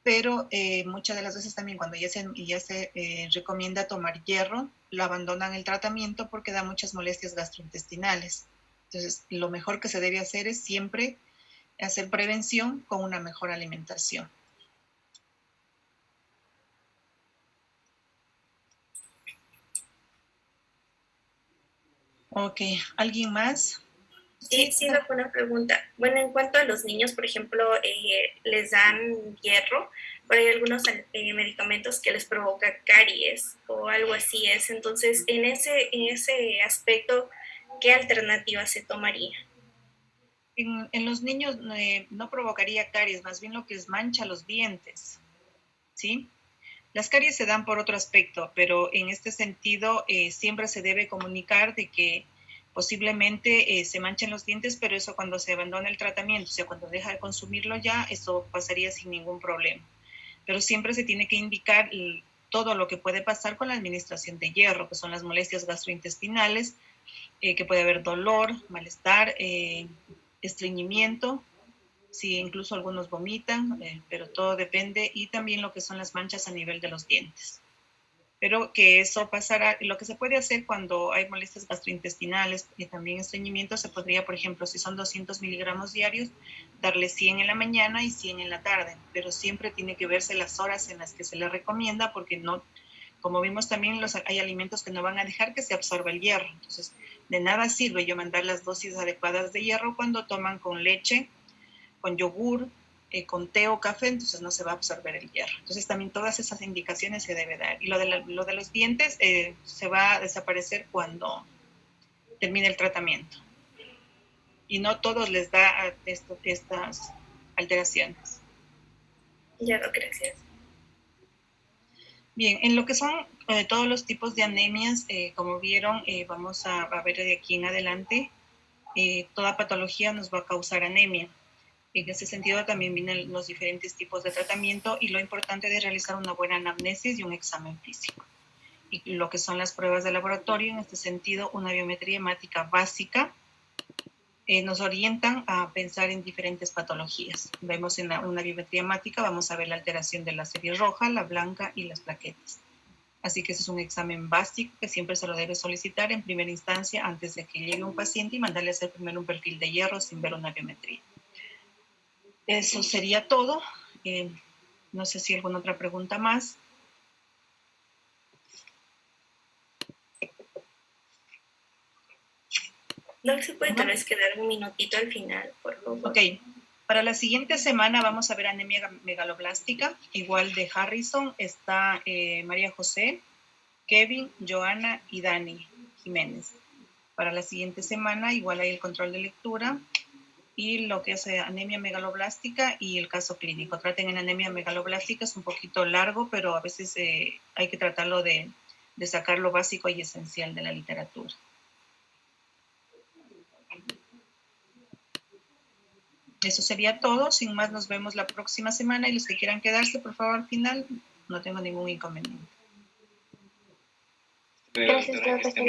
pero muchas de las veces también cuando ya se recomienda tomar hierro, lo abandonan el tratamiento porque da muchas molestias gastrointestinales. Entonces, lo mejor que se debe hacer es siempre hacer prevención con una mejor alimentación. Ok, ¿alguien más? Sí, una pregunta. Bueno, en cuanto a los niños, por ejemplo, les dan hierro, pero hay algunos medicamentos que les provoca caries o algo así es. Entonces, en ese aspecto, ¿qué alternativa se tomaría? En los niños no provocaría caries, más bien lo que es mancha los dientes, ¿sí? Las caries se dan por otro aspecto, pero en este sentido siempre se debe comunicar de que posiblemente se manchen los dientes, pero eso cuando se abandona el tratamiento, o sea, cuando deja de consumirlo ya, eso pasaría sin ningún problema. Pero siempre se tiene que indicar todo lo que puede pasar con la administración de hierro, que son las molestias gastrointestinales, que puede haber dolor, malestar, estreñimiento, sí, incluso algunos vomitan, pero todo depende, y también lo que son las manchas a nivel de los dientes. Pero que eso pasará, lo que se puede hacer cuando hay molestias gastrointestinales y también estreñimiento, se podría, por ejemplo, si son 200 miligramos diarios, darle 100 en la mañana y 100 en la tarde, pero siempre tiene que verse las horas en las que se le recomienda, porque no, como vimos también, hay alimentos que no van a dejar que se absorba el hierro. Entonces, de nada sirve yo mandar las dosis adecuadas de hierro cuando toman con leche, con yogur, con té o café, entonces no se va a absorber el hierro. Entonces también todas esas indicaciones se debe dar. Y lo de los dientes se va a desaparecer cuando termine el tratamiento. Y no todos les da estas alteraciones. Ya, gracias. Bien, en lo que son todos los tipos de anemias, como vieron, vamos a ver de aquí en adelante, toda patología nos va a causar anemia. En ese sentido también vienen los diferentes tipos de tratamiento y lo importante es realizar una buena anamnesis y un examen físico. Y lo que son las pruebas de laboratorio, en este sentido, una biometría hemática básica, nos orientan a pensar en diferentes patologías. Vemos en una biometría hemática, vamos a ver la alteración de la serie roja, la blanca y las plaquetas. Así que ese es un examen básico que siempre se lo debe solicitar en primera instancia antes de que llegue un paciente y mandarle a hacer primero un perfil de hierro sin ver una biometría. Eso sería todo. No sé si alguna otra pregunta más. No se puede tal vez quedar un minutito al final, por favor. Ok. Para la siguiente semana vamos a ver anemia megaloblástica. Igual de Harrison está María José, Kevin, Joana y Dani Jiménez. Para la siguiente semana igual hay el control de lectura y lo que es anemia megaloblástica y el caso clínico. Traten en anemia megaloblástica, es un poquito largo, pero a veces hay que tratarlo de sacar lo básico y esencial de la literatura. Eso sería todo. Sin más, nos vemos la próxima semana y los que quieran quedarse, por favor, al final, no tengo ningún inconveniente. Gracias, doctora.